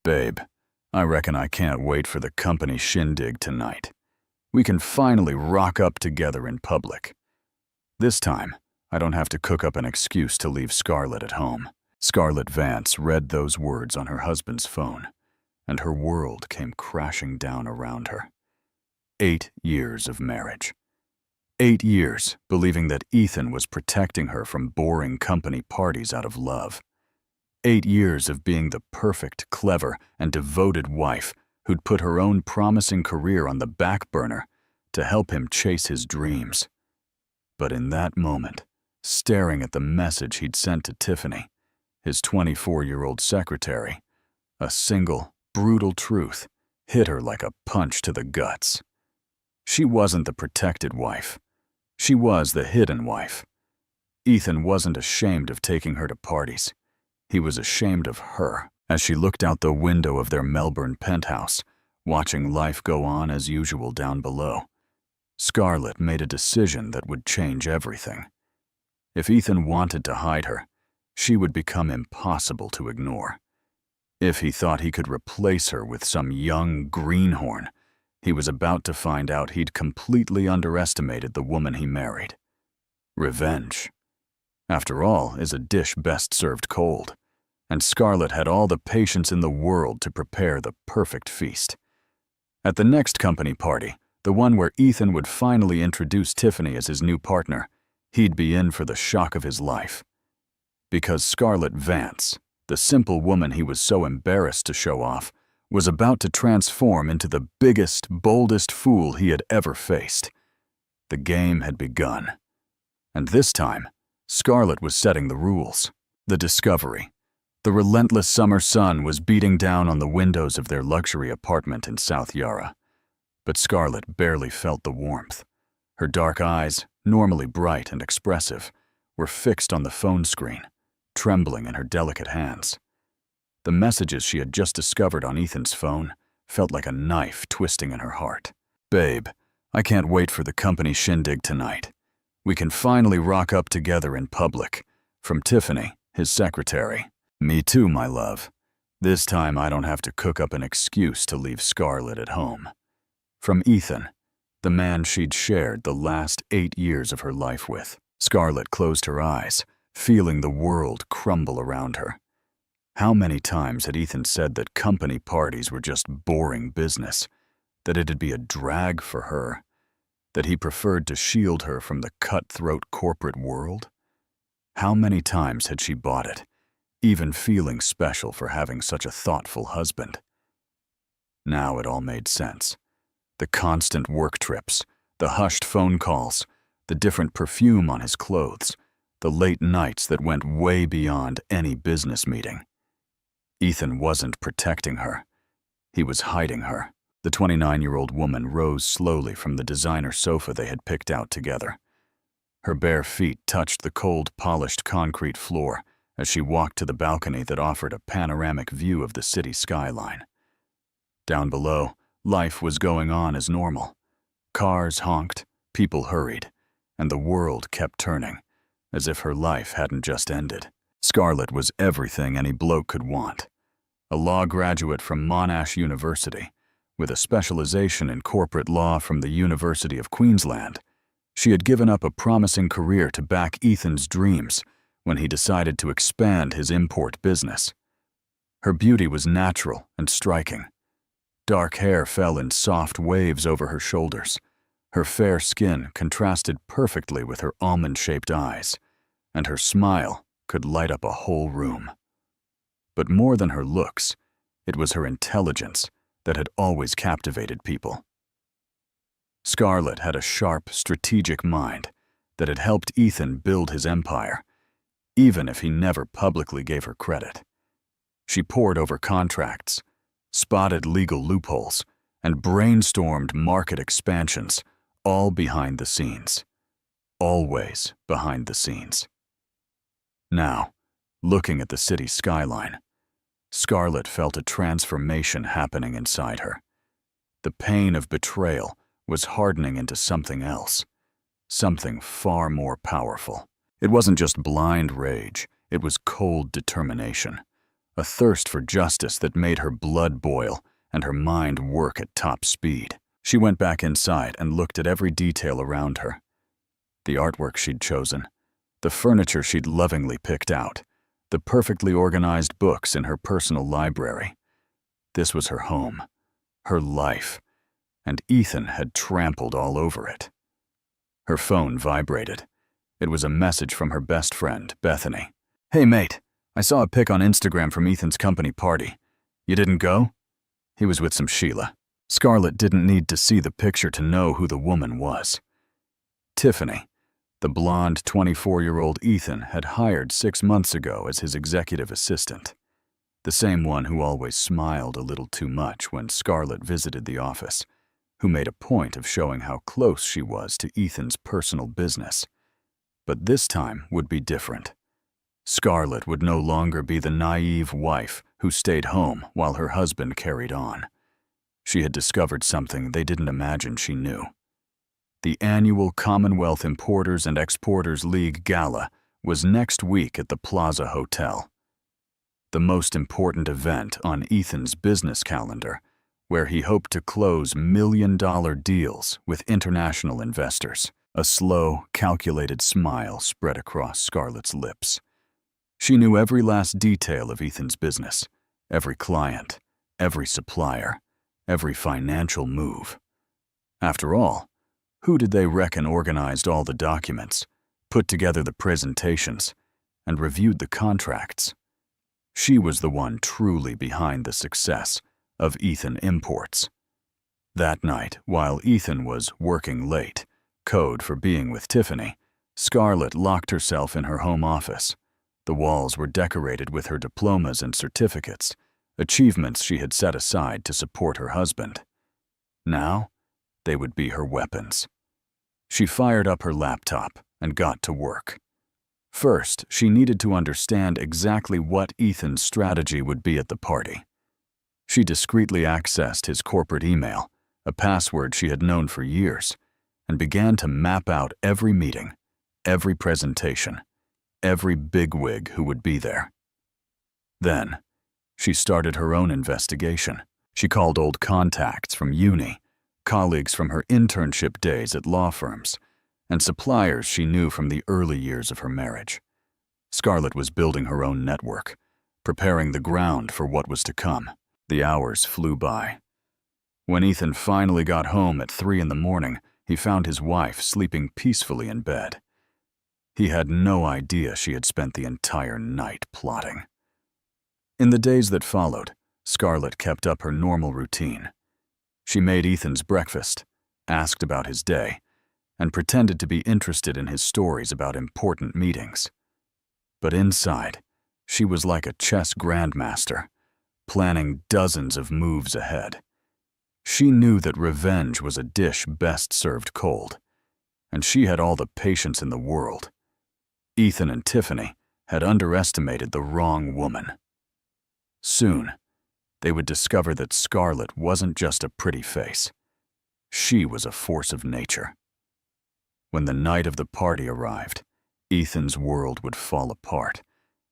Babe, I reckon I can't wait for the company shindig tonight. We can finally rock up together in public. This time, I don't have to cook up an excuse to leave Scarlett at home. Scarlett Vance read those words on her husband's phone, and her world came crashing down around her. 8 years of marriage. 8 years believing that Ethan was protecting her from boring company parties out of love. 8 years of being the perfect, clever, and devoted wife who'd put her own promising career on the back burner to help him chase his dreams. But in that moment, staring at the message he'd sent to Tiffany, his 24-year-old secretary, a single, brutal truth hit her like a punch to the guts. She wasn't the protected wife. She was the hidden wife. Ethan wasn't ashamed of taking her to parties. He was ashamed of her as she looked out the window of their Melbourne penthouse, watching life go on as usual down below. Scarlett made a decision that would change everything. If Ethan wanted to hide her, she would become impossible to ignore. If he thought he could replace her with some young greenhorn, he was about to find out he'd completely underestimated the woman he married. Revenge, after all, is a dish best served cold, and Scarlett had all the patience in the world to prepare the perfect feast. At the next company party, the one where Ethan would finally introduce Tiffany as his new partner, he'd be in for the shock of his life. Because Scarlett Vance, the simple woman he was so embarrassed to show off, was about to transform into the biggest, boldest fool he had ever faced. The game had begun. And this time, Scarlett was setting the rules. The discovery. The relentless summer sun was beating down on the windows of their luxury apartment in South Yarra. But Scarlett barely felt the warmth. Her dark eyes, normally bright and expressive, were fixed on the phone screen, trembling in her delicate hands. The messages she had just discovered on Ethan's phone felt like a knife twisting in her heart. Babe, I can't wait for the company shindig tonight. We can finally rock up together in public. From Tiffany, his secretary. Me too, my love. This time I don't have to cook up an excuse to leave Scarlett at home. From Ethan, the man she'd shared the last 8 years of her life with. Scarlett closed her eyes, feeling the world crumble around her. How many times had Ethan said that company parties were just boring business, that it'd be a drag for her, that he preferred to shield her from the cutthroat corporate world? How many times had she bought it, even feeling special for having such a thoughtful husband? Now it all made sense. The constant work trips, the hushed phone calls, the different perfume on his clothes, the late nights that went way beyond any business meeting. Ethan wasn't protecting her. He was hiding her. The 29-year-old woman rose slowly from the designer sofa they had picked out together. Her bare feet touched the cold, polished concrete floor as she walked to the balcony that offered a panoramic view of the city skyline. Down below, life was going on as normal. Cars honked, people hurried, and the world kept turning, as if her life hadn't just ended. Scarlett was everything any bloke could want. A law graduate from Monash University, with a specialization in corporate law from the University of Queensland, she had given up a promising career to back Ethan's dreams when he decided to expand his import business. Her beauty was natural and striking. Dark hair fell in soft waves over her shoulders. Her fair skin contrasted perfectly with her almond-shaped eyes, and her smile could light up a whole room. But more than her looks, it was her intelligence that had always captivated people. Scarlett had a sharp, strategic mind that had helped Ethan build his empire, even if he never publicly gave her credit. She pored over contracts, spotted legal loopholes, and brainstormed market expansions, all behind the scenes. Always behind the scenes. Now, looking at the city skyline, Scarlett felt a transformation happening inside her. The pain of betrayal was hardening into something else, something far more powerful. It wasn't just blind rage, it was cold determination, a thirst for justice that made her blood boil and her mind work at top speed. She went back inside and looked at every detail around her. The artwork she'd chosen, the furniture she'd lovingly picked out, the perfectly organized books in her personal library. This was her home, her life, and Ethan had trampled all over it. Her phone vibrated. It was a message from her best friend, Bethany. "Hey mate, I saw a pic on Instagram from Ethan's company party. You didn't go?" He was with some Sheila. Scarlett didn't need to see the picture to know who the woman was. Tiffany, the blonde 24-year-old Ethan had hired 6 months ago as his executive assistant. The same one who always smiled a little too much when Scarlett visited the office, who made a point of showing how close she was to Ethan's personal business. But this time would be different. Scarlett would no longer be the naive wife who stayed home while her husband carried on. She had discovered something they didn't imagine she knew. The annual Commonwealth Importers and Exporters League Gala was next week at the Plaza Hotel. The most important event on Ethan's business calendar, where he hoped to close million-dollar deals with international investors. A slow, calculated smile spread across Scarlett's lips. She knew every last detail of Ethan's business, every client, every supplier, every financial move. After all, who did they reckon organized all the documents, put together the presentations, and reviewed the contracts? She was the one truly behind the success of Ethan Imports. That night, while Ethan was working late, code for being with Tiffany, Scarlett locked herself in her home office. The walls were decorated with her diplomas and certificates, achievements she had set aside to support her husband. Now, they would be her weapons. She fired up her laptop and got to work. First, she needed to understand exactly what Ethan's strategy would be at the party. She discreetly accessed his corporate email, a password she had known for years, and began to map out every meeting, every presentation, every bigwig who would be there. Then, she started her own investigation. She called old contacts from uni, colleagues from her internship days at law firms, and suppliers she knew from the early years of her marriage. Scarlett was building her own network, preparing the ground for what was to come. The hours flew by. When Ethan finally got home at 3 a.m, he found his wife sleeping peacefully in bed. He had no idea she had spent the entire night plotting. In the days that followed, Scarlett kept up her normal routine. She made Ethan's breakfast, asked about his day, and pretended to be interested in his stories about important meetings. But inside, she was like a chess grandmaster, planning dozens of moves ahead. She knew that revenge was a dish best served cold, and she had all the patience in the world. Ethan and Tiffany had underestimated the wrong woman. Soon, they would discover that Scarlett wasn't just a pretty face. She was a force of nature. When the night of the party arrived, Ethan's world would fall apart,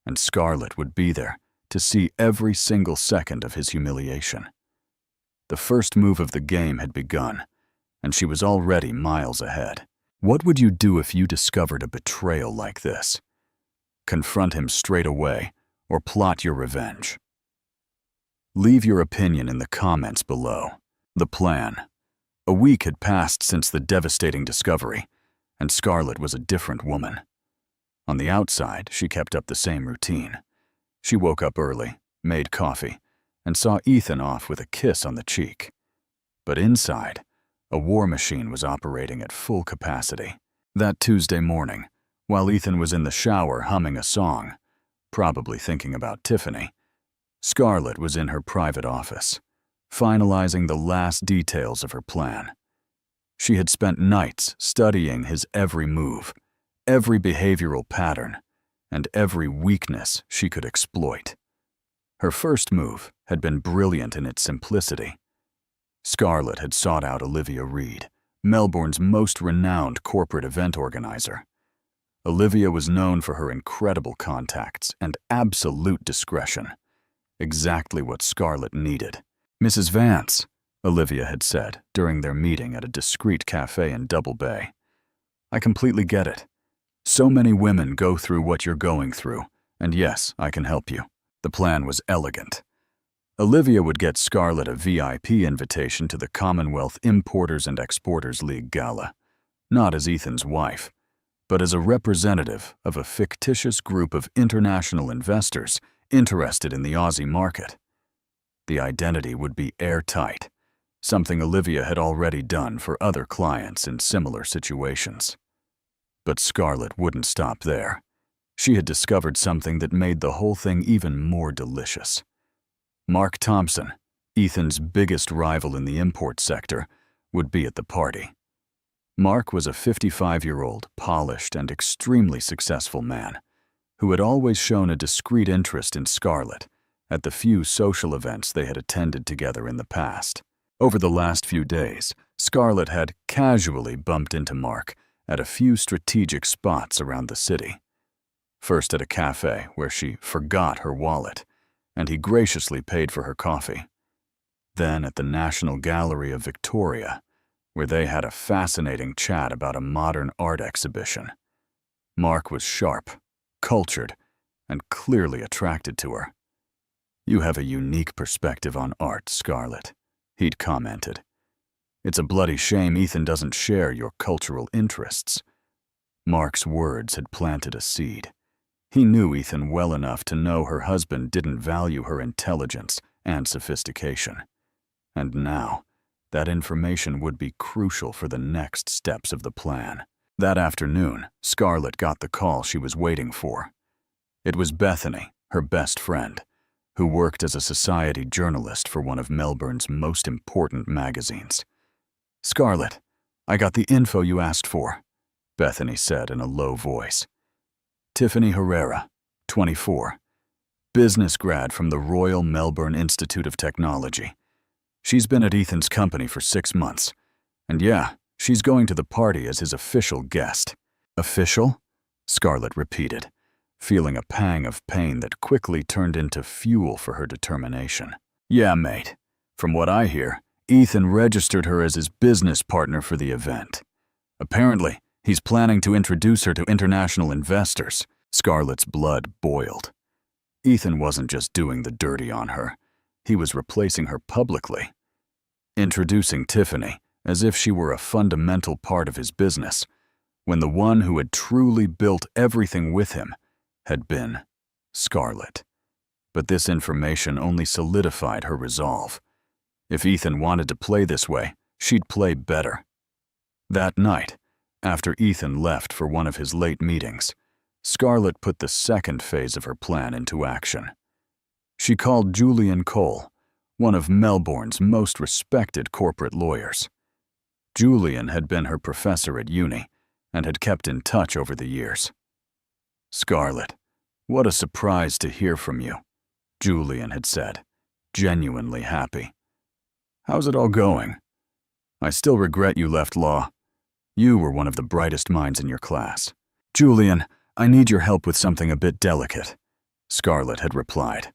and Scarlett would be there to see every single second of his humiliation. The first move of the game had begun, and she was already miles ahead. What would you do if you discovered a betrayal like this? Confront him straight away, or plot your revenge? Leave your opinion in the comments below. The plan. A week had passed since the devastating discovery, and Scarlett was a different woman. On the outside, she kept up the same routine. She woke up early, made coffee, and saw Ethan off with a kiss on the cheek. But inside, a war machine was operating at full capacity. That Tuesday morning, while Ethan was in the shower humming a song, probably thinking about Tiffany, Scarlett was in her private office, finalizing the last details of her plan. She had spent nights studying his every move, every behavioral pattern, and every weakness she could exploit. Her first move had been brilliant in its simplicity. Scarlett had sought out Olivia Reed, Melbourne's most renowned corporate event organizer. Olivia was known for her incredible contacts and absolute discretion. exactly what Scarlett needed. "Mrs. Vance," Olivia had said during their meeting at a discreet cafe in Double Bay, "I completely get it. So many women go through what you're going through, and yes, I can help you." The plan was elegant. Olivia would get Scarlett a VIP invitation to the Commonwealth Importers and Exporters League Gala, not as Ethan's wife, but as a representative of a fictitious group of international investors interested in the Aussie market. The identity would be airtight, something Olivia had already done for other clients in similar situations. But Scarlett wouldn't stop there. She had discovered something that made the whole thing even more delicious. Mark Thompson, Ethan's biggest rival in the import sector, would be at the party. Mark was a 55-year-old, polished and extremely successful man who had always shown a discreet interest in Scarlett at the few social events they had attended together in the past. Over the last few days, Scarlett had casually bumped into Mark at a few strategic spots around the city. First at a cafe where she forgot her wallet, and he graciously paid for her coffee. Then at the National Gallery of Victoria, where they had a fascinating chat about a modern art exhibition. Mark was sharp, cultured, and clearly attracted to her. "You have a unique perspective on art, Scarlett," he'd commented. "It's a bloody shame Ethan doesn't share your cultural interests." Mark's words had planted a seed. He knew Ethan well enough to know her husband didn't value her intelligence and sophistication. And now, that information would be crucial for the next steps of the plan. That afternoon, Scarlett got the call she was waiting for. It was Bethany, her best friend, who worked as a society journalist for one of Melbourne's most important magazines. "Scarlett, I got the info you asked for," Bethany said in a low voice. "Tiffany Herrera, 24, business grad from the Royal Melbourne Institute of Technology. She's been at Ethan's company for 6 months. And yeah, she's going to the party as his official guest." "Official?" Scarlett repeated, feeling a pang of pain that quickly turned into fuel for her determination. "Yeah, mate. From what I hear, Ethan registered her as his business partner for the event. Apparently, he's planning to introduce her to international investors." Scarlett's blood boiled. Ethan wasn't just doing the dirty on her. He was replacing her publicly. Introducing Tiffany as if she were a fundamental part of his business, when the one who had truly built everything with him had been Scarlett. But this information only solidified her resolve. If Ethan wanted to play this way, she'd play better. That night, after Ethan left for one of his late meetings, Scarlett put the second phase of her plan into action. She called Julian Cole, one of Melbourne's most respected corporate lawyers. Julian had been her professor at uni and had kept in touch over the years. "Scarlett, what a surprise to hear from you," Julian had said, genuinely happy. "How's it all going? I still regret you left law. You were one of the brightest minds in your class." "Julian, I need your help with something a bit delicate," Scarlett had replied.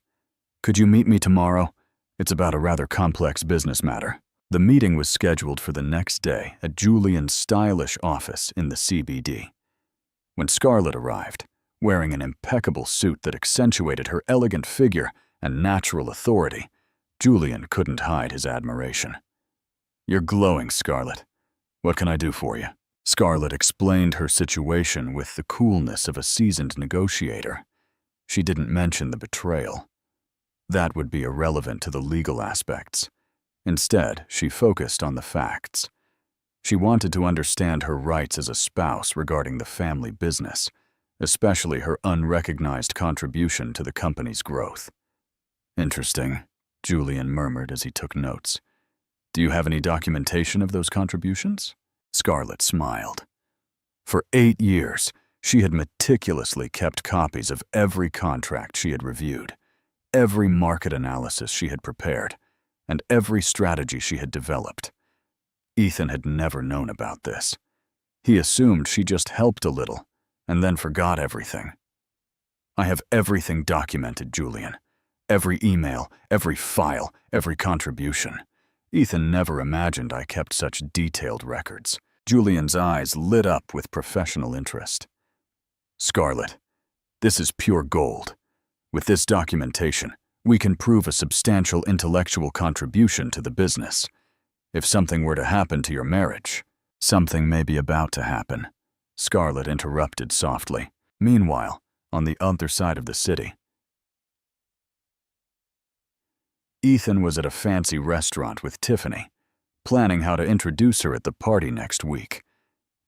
"Could you meet me tomorrow? It's about a rather complex business matter." The meeting was scheduled for the next day at Julian's stylish office in the CBD. When Scarlett arrived, wearing an impeccable suit that accentuated her elegant figure and natural authority, Julian couldn't hide his admiration. "You're glowing, Scarlett. What can I do for you?" Scarlett explained her situation with the coolness of a seasoned negotiator. She didn't mention the betrayal. That would be irrelevant to the legal aspects. Instead, she focused on the facts. She wanted to understand her rights as a spouse regarding the family business, especially her unrecognized contribution to the company's growth. "Interesting," Julian murmured as he took notes. "Do you have any documentation of those contributions?" Scarlett smiled. For 8 years, she had meticulously kept copies of every contract she had reviewed, every market analysis she had prepared, and every strategy she had developed. Ethan had never known about this. He assumed she just helped a little, and then forgot everything. "I have everything documented, Julian. Every email, every file, every contribution. Ethan never imagined I kept such detailed records. Julian's eyes lit up with professional interest. Scarlett, this is pure gold. With this documentation, we can prove a substantial intellectual contribution to the business. If something were to happen to your marriage, something may be about to happen, Scarlett interrupted softly. Meanwhile, on the other side of the city, Ethan was at a fancy restaurant with Tiffany, planning how to introduce her at the party next week.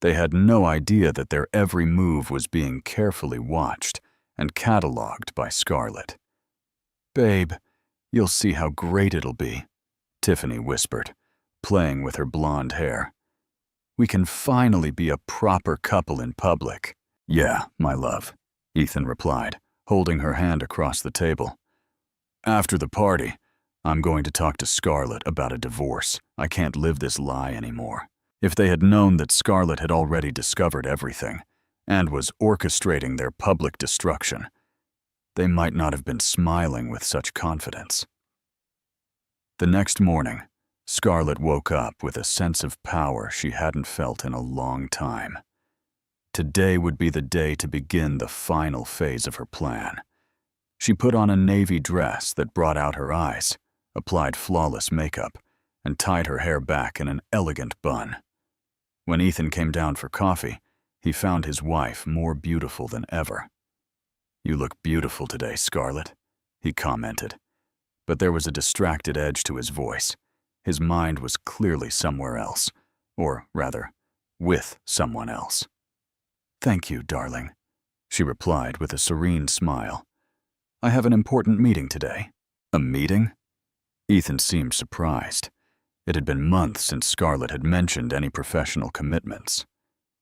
They had no idea that their every move was being carefully watched and cataloged by Scarlett. "Babe, you'll see how great it'll be," Tiffany whispered, playing with her blonde hair. "We can finally be a proper couple in public." "Yeah, my love," Ethan replied, holding her hand across the table. "After the party, I'm going to talk to Scarlett about a divorce. I can't live this lie anymore." If they had known that Scarlett had already discovered everything and was orchestrating their public destruction, they might not have been smiling with such confidence. The next morning, Scarlett woke up with a sense of power she hadn't felt in a long time. Today would be the day to begin the final phase of her plan. She put on a navy dress that brought out her eyes, applied flawless makeup, and tied her hair back in an elegant bun. When Ethan came down for coffee, he found his wife more beautiful than ever. "You look beautiful today, Scarlett," he commented. But there was a distracted edge to his voice. His mind was clearly somewhere else, or rather, with someone else. "Thank you, darling," she replied with a serene smile. "I have an important meeting today." "A meeting?" Ethan seemed surprised. It had been months since Scarlett had mentioned any professional commitments.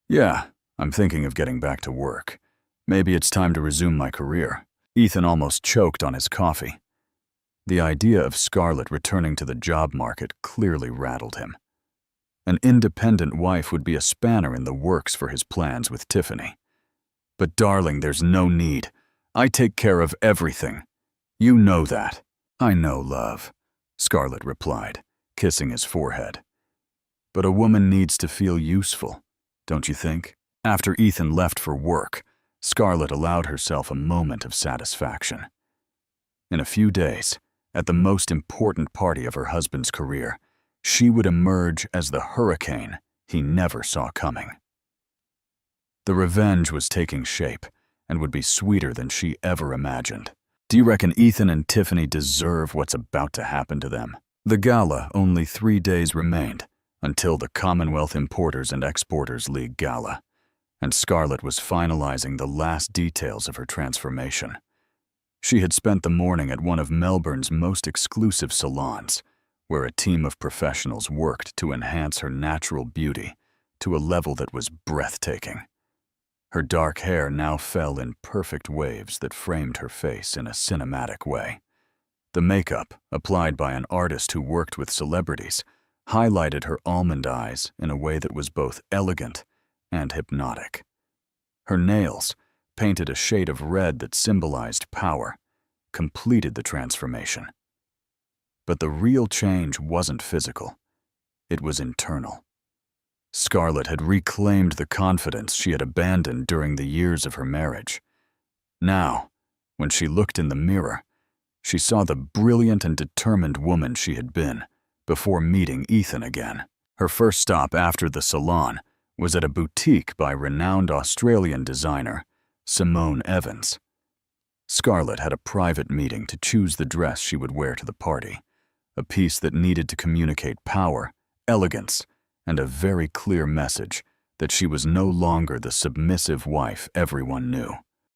"Yeah, I'm thinking of getting back to work. Maybe it's time to resume my career." Ethan almost choked on his coffee. The idea of Scarlett returning to the job market clearly rattled him. An independent wife would be a spanner in the works for his plans with Tiffany. "But darling, there's no need. I take care of everything. You know that." "I know, love," Scarlett replied, kissing his forehead. "But a woman needs to feel useful, don't you think?" After Ethan left for work, Scarlett allowed herself a moment of satisfaction. In a few days, at the most important party of her husband's career, she would emerge as the hurricane he never saw coming. The revenge was taking shape and would be sweeter than she ever imagined. Do you reckon Ethan and Tiffany deserve what's about to happen to them? The gala only 3 days remained until the Commonwealth Importers and Exporters League Gala, and Scarlett was finalizing the last details of her transformation. She had spent the morning at one of Melbourne's most exclusive salons, where a team of professionals worked to enhance her natural beauty to a level that was breathtaking. Her dark hair now fell in perfect waves that framed her face in a cinematic way. The makeup, applied by an artist who worked with celebrities, highlighted her almond eyes in a way that was both elegant and hypnotic. Her nails, painted a shade of red that symbolized power, completed the transformation. But the real change wasn't physical. It was internal. Scarlett had reclaimed the confidence she had abandoned during the years of her marriage. Now, when she looked in the mirror, she saw the brilliant and determined woman she had been before meeting Ethan again. Her first stop after the salon was at a boutique by renowned Australian designer Simone Evans. Scarlett had a private meeting to choose the dress she would wear to the party, a piece that needed to communicate power, elegance, and a very clear message that she was no longer the submissive wife everyone knew.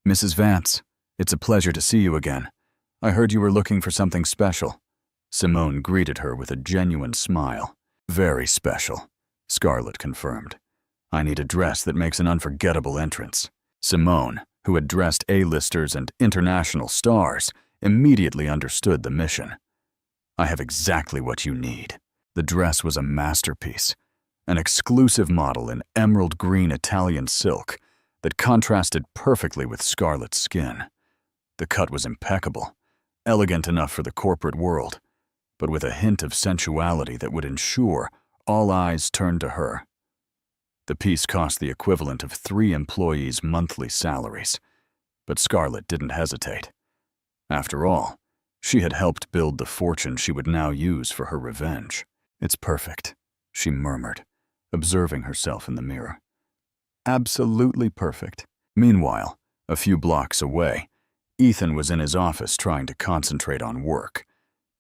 "Mrs. Vance, it's a pleasure to see you again. I heard you were looking for something special." Simone greeted her with a genuine smile. "Very special," Scarlett confirmed. "I need a dress that makes an unforgettable entrance." Simone, who had dressed A-listers and international stars, immediately understood the mission. "I have exactly what you need." The dress was a masterpiece, an exclusive model in emerald green Italian silk that contrasted perfectly with Scarlett's skin. The cut was impeccable, elegant enough for the corporate world, but with a hint of sensuality that would ensure all eyes turned to her. The piece cost the equivalent of 3 employees' monthly salaries, but Scarlett didn't hesitate. After all, she had helped build the fortune she would now use for her revenge. "It's perfect," she murmured, observing herself in the mirror. "Absolutely perfect." Meanwhile, a few blocks away, Ethan was in his office trying to concentrate on work,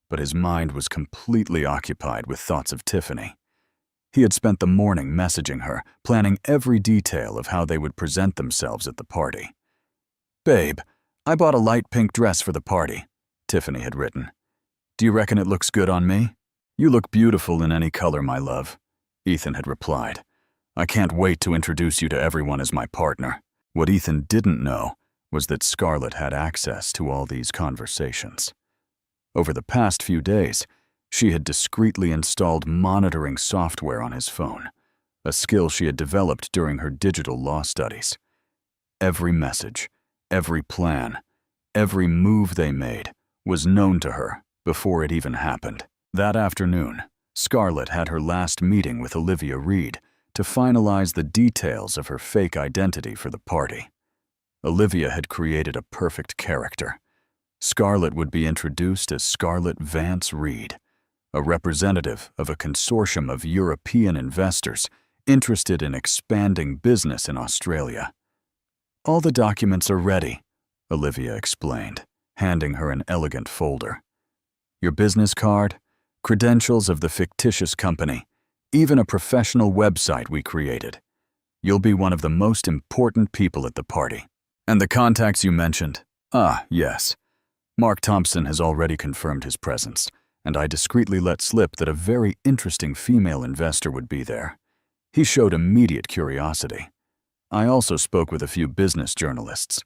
but his mind was completely occupied with thoughts of Tiffany. He had spent the morning messaging her, planning every detail of how they would present themselves at the party. "Babe, I bought a light pink dress for the party," Tiffany had written. "Do you reckon it looks good on me?" "You look beautiful in any color, my love," Ethan had replied. "I can't wait to introduce you to everyone as my partner." What Ethan didn't know was that Scarlett had access to all these conversations. Over the past few days, she had discreetly installed monitoring software on his phone, a skill she had developed during her digital law studies. Every message, every plan, every move they made was known to her before it even happened. That afternoon, Scarlett had her last meeting with Olivia Reed to finalize the details of her fake identity for the party. Olivia had created a perfect character. Scarlett would be introduced as Scarlett Vance Reed, a representative of a consortium of European investors interested in expanding business in Australia. "All the documents are ready," Olivia explained, handing her an elegant folder. "Your business card, credentials of the fictitious company, even a professional website we created. You'll be one of the most important people at the party. And the contacts you mentioned? Ah, yes. Mark Thompson has already confirmed his presence, and I discreetly let slip that a very interesting female investor would be there. He showed immediate curiosity. I also spoke with a few business journalists.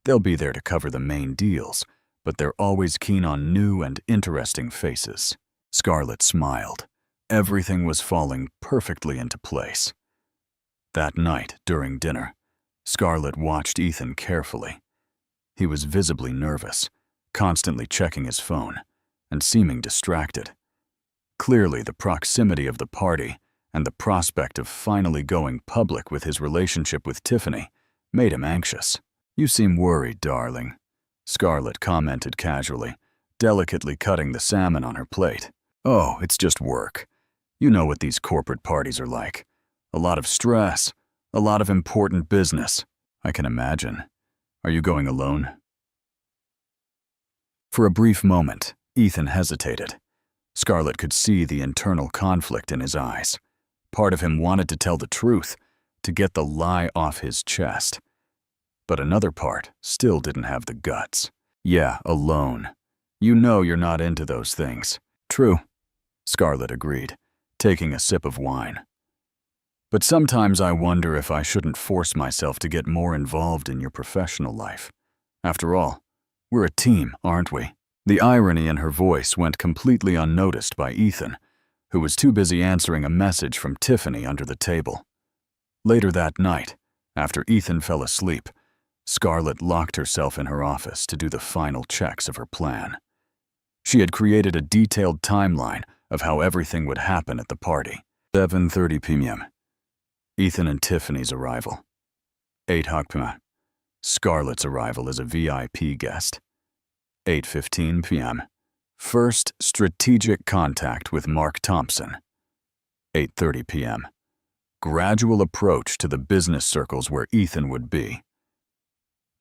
They'll be there to cover the main deals, but they're always keen on new and interesting faces." Scarlett smiled. Everything was falling perfectly into place. That night, during dinner, Scarlett watched Ethan carefully. He was visibly nervous, constantly checking his phone, and seeming distracted. Clearly, the proximity of the party and the prospect of finally going public with his relationship with Tiffany made him anxious. "You seem worried, darling," Scarlett commented casually, delicately cutting the salmon on her plate. "Oh, it's just work. You know what these corporate parties are like. A lot of stress, a lot of important business." "I can imagine. Are you going alone?" For a brief moment, Ethan hesitated. Scarlett could see the internal conflict in his eyes. Part of him wanted to tell the truth, to get the lie off his chest. But another part still didn't have the guts. "Yeah, alone. You know you're not into those things." "True," Scarlett agreed, taking a sip of wine. "But sometimes I wonder if I shouldn't force myself to get more involved in your professional life. After all, we're a team, aren't we?" The irony in her voice went completely unnoticed by Ethan, who was too busy answering a message from Tiffany under the table. Later that night, after Ethan fell asleep, Scarlett locked herself in her office to do the final checks of her plan. She had created a detailed timeline of how everything would happen at the party. 7:30 p.m. Ethan and Tiffany's arrival. 8 p.m. Scarlett's arrival as a VIP guest. 8:15 p.m. First strategic contact with Mark Thompson. 8:30 p.m. Gradual approach to the business circles where Ethan would be.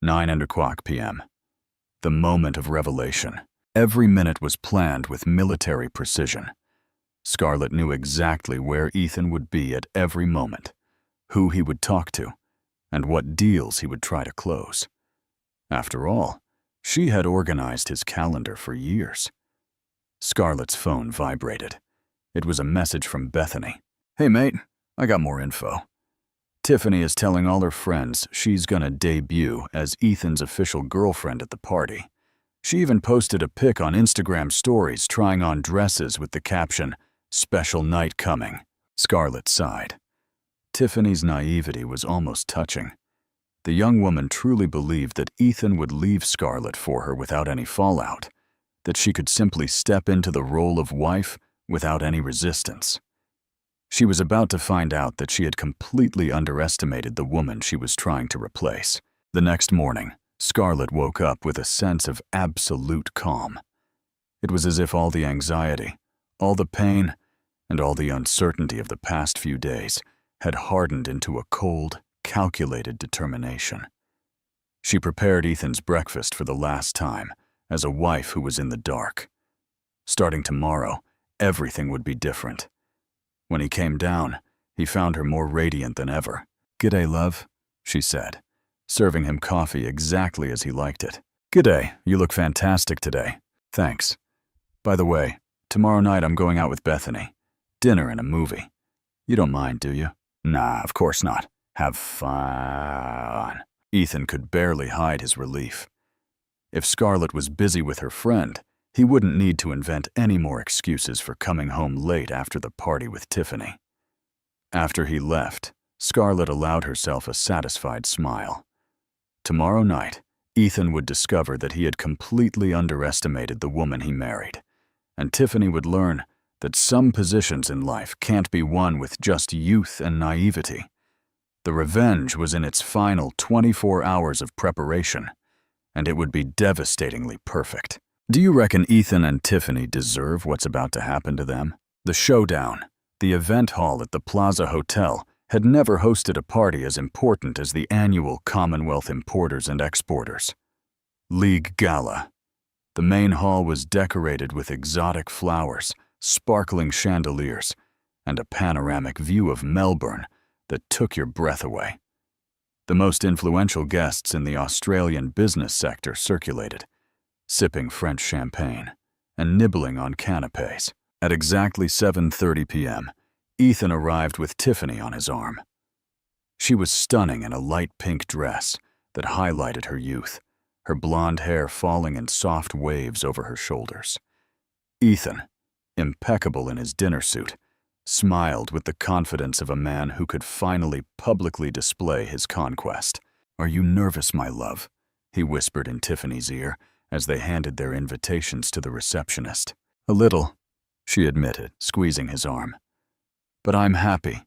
9:00 p.m. The moment of revelation. Every minute was planned with military precision. Scarlett knew exactly where Ethan would be at every moment, who he would talk to, and what deals he would try to close. After all, she had organized his calendar for years. Scarlett's phone vibrated. It was a message from Bethany. "Hey mate, I got more info. Tiffany is telling all her friends she's gonna debut as Ethan's official girlfriend at the party. She even posted a pic on Instagram stories trying on dresses with the caption, 'Special night coming.'" Scarlett sighed. Tiffany's naivety was almost touching. The young woman truly believed that Ethan would leave Scarlett for her without any fallout, that she could simply step into the role of wife without any resistance. She was about to find out that she had completely underestimated the woman she was trying to replace. The next morning, Scarlett woke up with a sense of absolute calm. It was as if all the anxiety, all the pain, and all the uncertainty of the past few days had hardened into a cold, calculated determination. She prepared Ethan's breakfast for the last time, as a wife who was in the dark. Starting tomorrow, everything would be different. When he came down, he found her more radiant than ever. "G'day, love," she said, serving him coffee exactly as he liked it. "G'day, you look fantastic today." "Thanks. By the way, tomorrow night I'm going out with Bethany. Dinner and a movie. You don't mind, do you?" "Nah, of course not. Have fun." Ethan could barely hide his relief. If Scarlett was busy with her friend, he wouldn't need to invent any more excuses for coming home late after the party with Tiffany. After he left, Scarlett allowed herself a satisfied smile. Tomorrow night, Ethan would discover that he had completely underestimated the woman he married, and Tiffany would learn that some positions in life can't be won with just youth and naivety. The revenge was in its final 24 hours of preparation, and it would be devastatingly perfect. Do you reckon Ethan and Tiffany deserve what's about to happen to them? The showdown, the event hall at the Plaza Hotel, had never hosted a party as important as the annual Commonwealth Importers and Exporters League Gala. The main hall was decorated with exotic flowers, sparkling chandeliers, and a panoramic view of Melbourne that took your breath away. The most influential guests in the Australian business sector circulated, sipping French champagne and nibbling on canapés. At exactly 7:30 p.m., Ethan arrived with Tiffany on his arm. She was stunning in a light pink dress that highlighted her youth, her blonde hair falling in soft waves over her shoulders. Ethan, impeccable in his dinner suit, smiled with the confidence of a man who could finally publicly display his conquest. "Are you nervous, my love?" he whispered in Tiffany's ear as they handed their invitations to the receptionist. "A little," she admitted, squeezing his arm. "But I'm happy.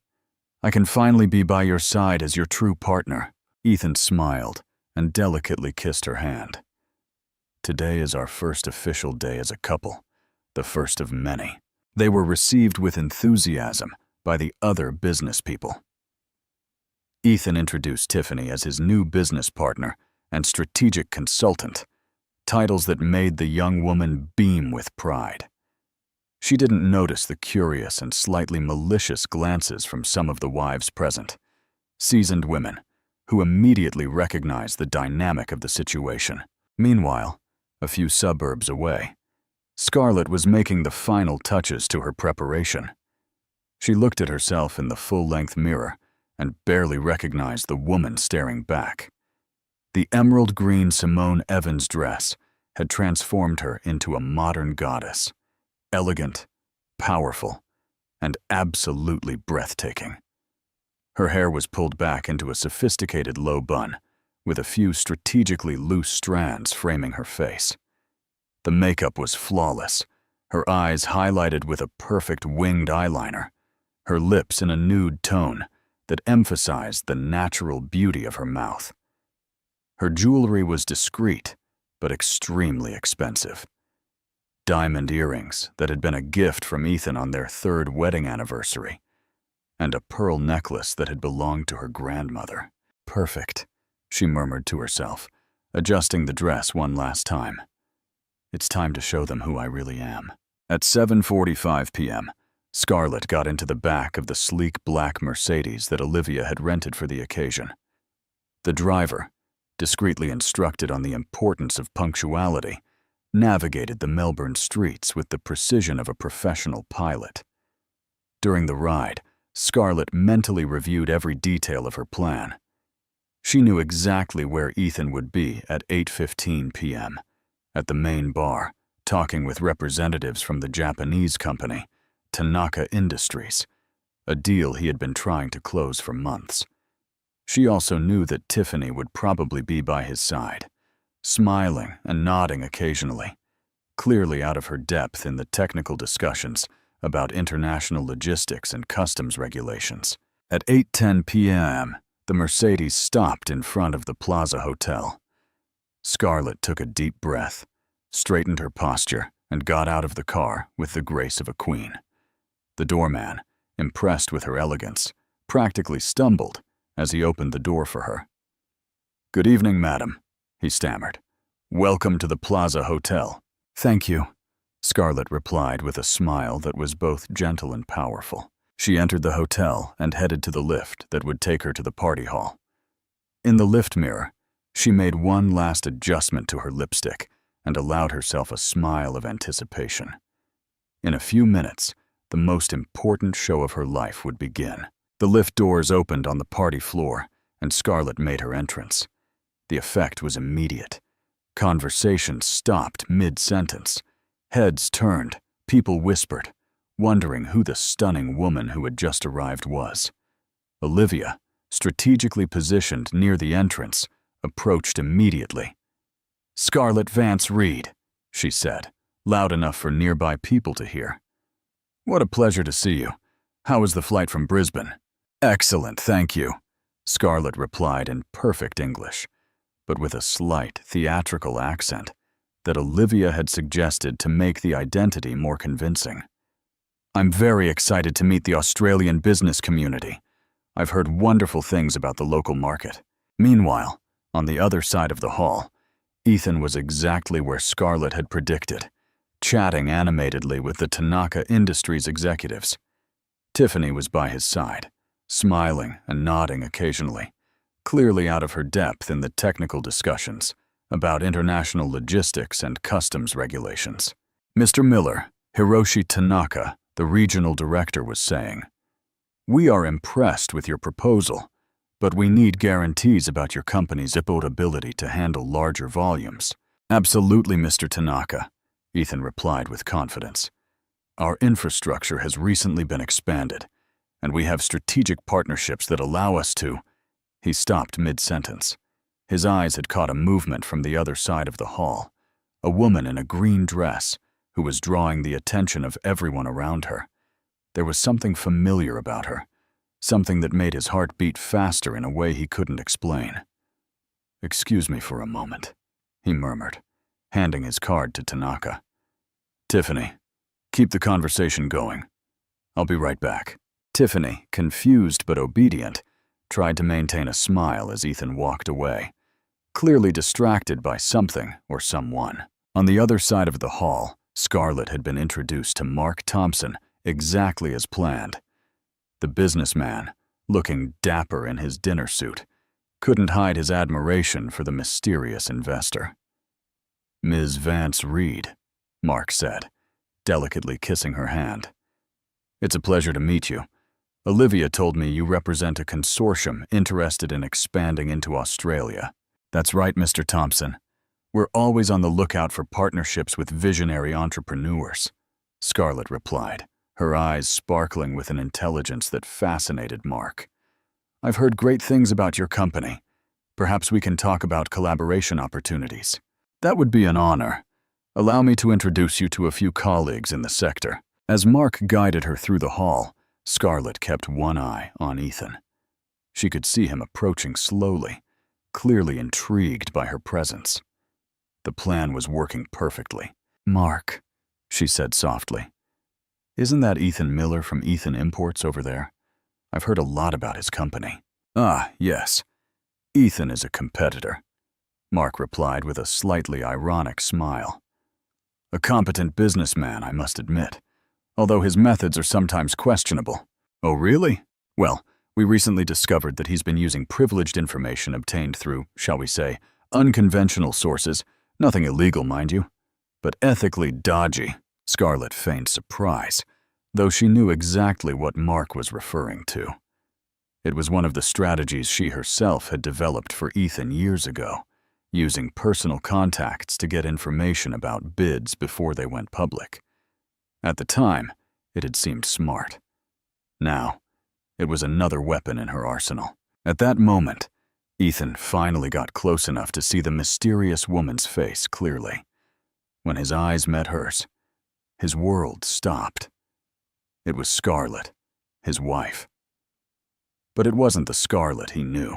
I can finally be by your side as your true partner." Ethan smiled and delicately kissed her hand. "Today is our first official day as a couple, the first of many." They were received with enthusiasm by the other business people. Ethan introduced Tiffany as his new business partner and strategic consultant, titles that made the young woman beam with pride. She didn't notice the curious and slightly malicious glances from some of the wives present, seasoned women who immediately recognized the dynamic of the situation. Meanwhile, a few suburbs away, Scarlett was making the final touches to her preparation. She looked at herself in the full-length mirror and barely recognized the woman staring back. The emerald green Simone Evans dress had transformed her into a modern goddess, elegant, powerful, and absolutely breathtaking. Her hair was pulled back into a sophisticated low bun, with a few strategically loose strands framing her face. The makeup was flawless, her eyes highlighted with a perfect winged eyeliner, her lips in a nude tone that emphasized the natural beauty of her mouth. Her jewelry was discreet, but extremely expensive. Diamond earrings that had been a gift from Ethan on their 3rd wedding anniversary, and a pearl necklace that had belonged to her grandmother. "Perfect," she murmured to herself, adjusting the dress one last time. "It's time to show them who I really am." At 7:45 p.m., Scarlett got into the back of the sleek black Mercedes that Olivia had rented for the occasion. The driver, discreetly instructed on the importance of punctuality, navigated the Melbourne streets with the precision of a professional pilot. During the ride, Scarlett mentally reviewed every detail of her plan. She knew exactly where Ethan would be at 8:15 p.m., at the main bar, talking with representatives from the Japanese company, Tanaka Industries, a deal he had been trying to close for months. She also knew that Tiffany would probably be by his side, smiling and nodding occasionally, clearly out of her depth in the technical discussions about international logistics and customs regulations. At 8:10 p.m., the Mercedes stopped in front of the Plaza Hotel. Scarlett took a deep breath, straightened her posture, and got out of the car with the grace of a queen. The doorman, impressed with her elegance, practically stumbled as he opened the door for her. "Good evening, madam," he stammered. "Welcome to the Plaza Hotel." "Thank you," Scarlett replied with a smile that was both gentle and powerful. She entered the hotel and headed to the lift that would take her to the party hall. In the lift mirror, she made one last adjustment to her lipstick and allowed herself a smile of anticipation. In a few minutes, the most important show of her life would begin. The lift doors opened on the party floor, and Scarlett made her entrance. The effect was immediate. Conversation stopped mid-sentence. Heads turned, people whispered, wondering who the stunning woman who had just arrived was. Olivia, strategically positioned near the entrance, approached immediately. "Scarlett Vance Reed," she said, loud enough for nearby people to hear. "What a pleasure to see you. How was the flight from Brisbane?" "Excellent, thank you," Scarlett replied in perfect English, but with a slight theatrical accent that Olivia had suggested to make the identity more convincing. "I'm very excited to meet the Australian business community. I've heard wonderful things about the local market." Meanwhile, on the other side of the hall, Ethan was exactly where Scarlett had predicted, chatting animatedly with the Tanaka Industries executives. Tiffany was by his side, smiling and nodding occasionally, clearly out of her depth in the technical discussions about international logistics and customs regulations. "Mr. Miller, Hiroshi Tanaka, the regional director, was saying, we are impressed with your proposal, but we need guarantees about your company's ability to handle larger volumes." "Absolutely, Mr. Tanaka," Ethan replied with confidence. "Our infrastructure has recently been expanded, and we have strategic partnerships that allow us to—" He stopped mid-sentence. His eyes had caught a movement from the other side of the hall, a woman in a green dress who was drawing the attention of everyone around her. There was something familiar about her, something that made his heart beat faster in a way he couldn't explain. "Excuse me for a moment," he murmured, handing his card to Tanaka. "Tiffany, keep the conversation going. I'll be right back." Tiffany, confused but obedient, tried to maintain a smile as Ethan walked away, clearly distracted by something or someone. On the other side of the hall, Scarlett had been introduced to Mark Thompson exactly as planned. The businessman, looking dapper in his dinner suit, couldn't hide his admiration for the mysterious investor. "Ms. Vance Reed," Mark said, delicately kissing her hand. "It's a pleasure to meet you. Olivia told me you represent a consortium interested in expanding into Australia." "That's right, Mr. Thompson. We're always on the lookout for partnerships with visionary entrepreneurs," Scarlett replied, her eyes sparkling with an intelligence that fascinated Mark. "I've heard great things about your company. Perhaps we can talk about collaboration opportunities." "That would be an honor. Allow me to introduce you to a few colleagues in the sector." As Mark guided her through the hall, Scarlett kept one eye on Ethan. She could see him approaching slowly, clearly intrigued by her presence. The plan was working perfectly. "Mark," she said softly, "isn't that Ethan Miller from Ethan Imports over there? I've heard a lot about his company." "Ah, yes. Ethan is a competitor," Mark replied with a slightly ironic smile. "A competent businessman, I must admit, although his methods are sometimes questionable." "Oh, really? Well, we recently discovered that he's been using privileged information obtained through, shall we say, unconventional sources, nothing illegal, mind you, but ethically dodgy." Scarlett feigned surprise, though she knew exactly what Mark was referring to. It was one of the strategies she herself had developed for Ethan years ago, using personal contacts to get information about bids before they went public. At the time, it had seemed smart. Now, it was another weapon in her arsenal. At that moment, Ethan finally got close enough to see the mysterious woman's face clearly. when his eyes met hers. His world stopped. It was Scarlett, his wife. But it wasn't the Scarlett he knew.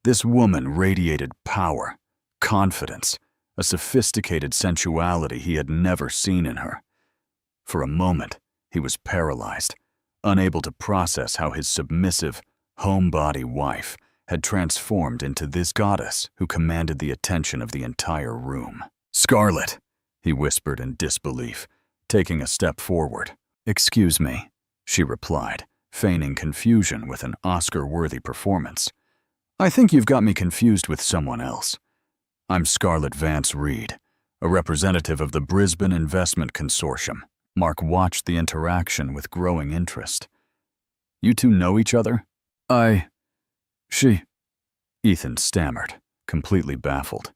This woman radiated power, confidence, a sophisticated sensuality he had never seen in her. For a moment, he was paralyzed, unable to process how his submissive, homebody wife had transformed into this goddess who commanded the attention of the entire room. "Scarlett," he whispered in disbelief, taking a step forward. "Excuse me," she replied, feigning confusion with an Oscar-worthy performance. "I think you've got me confused with someone else. I'm Scarlett Vance Reed, a representative of the Brisbane Investment Consortium." Mark watched the interaction with growing interest. "You two know each other?" She... Ethan stammered, completely baffled.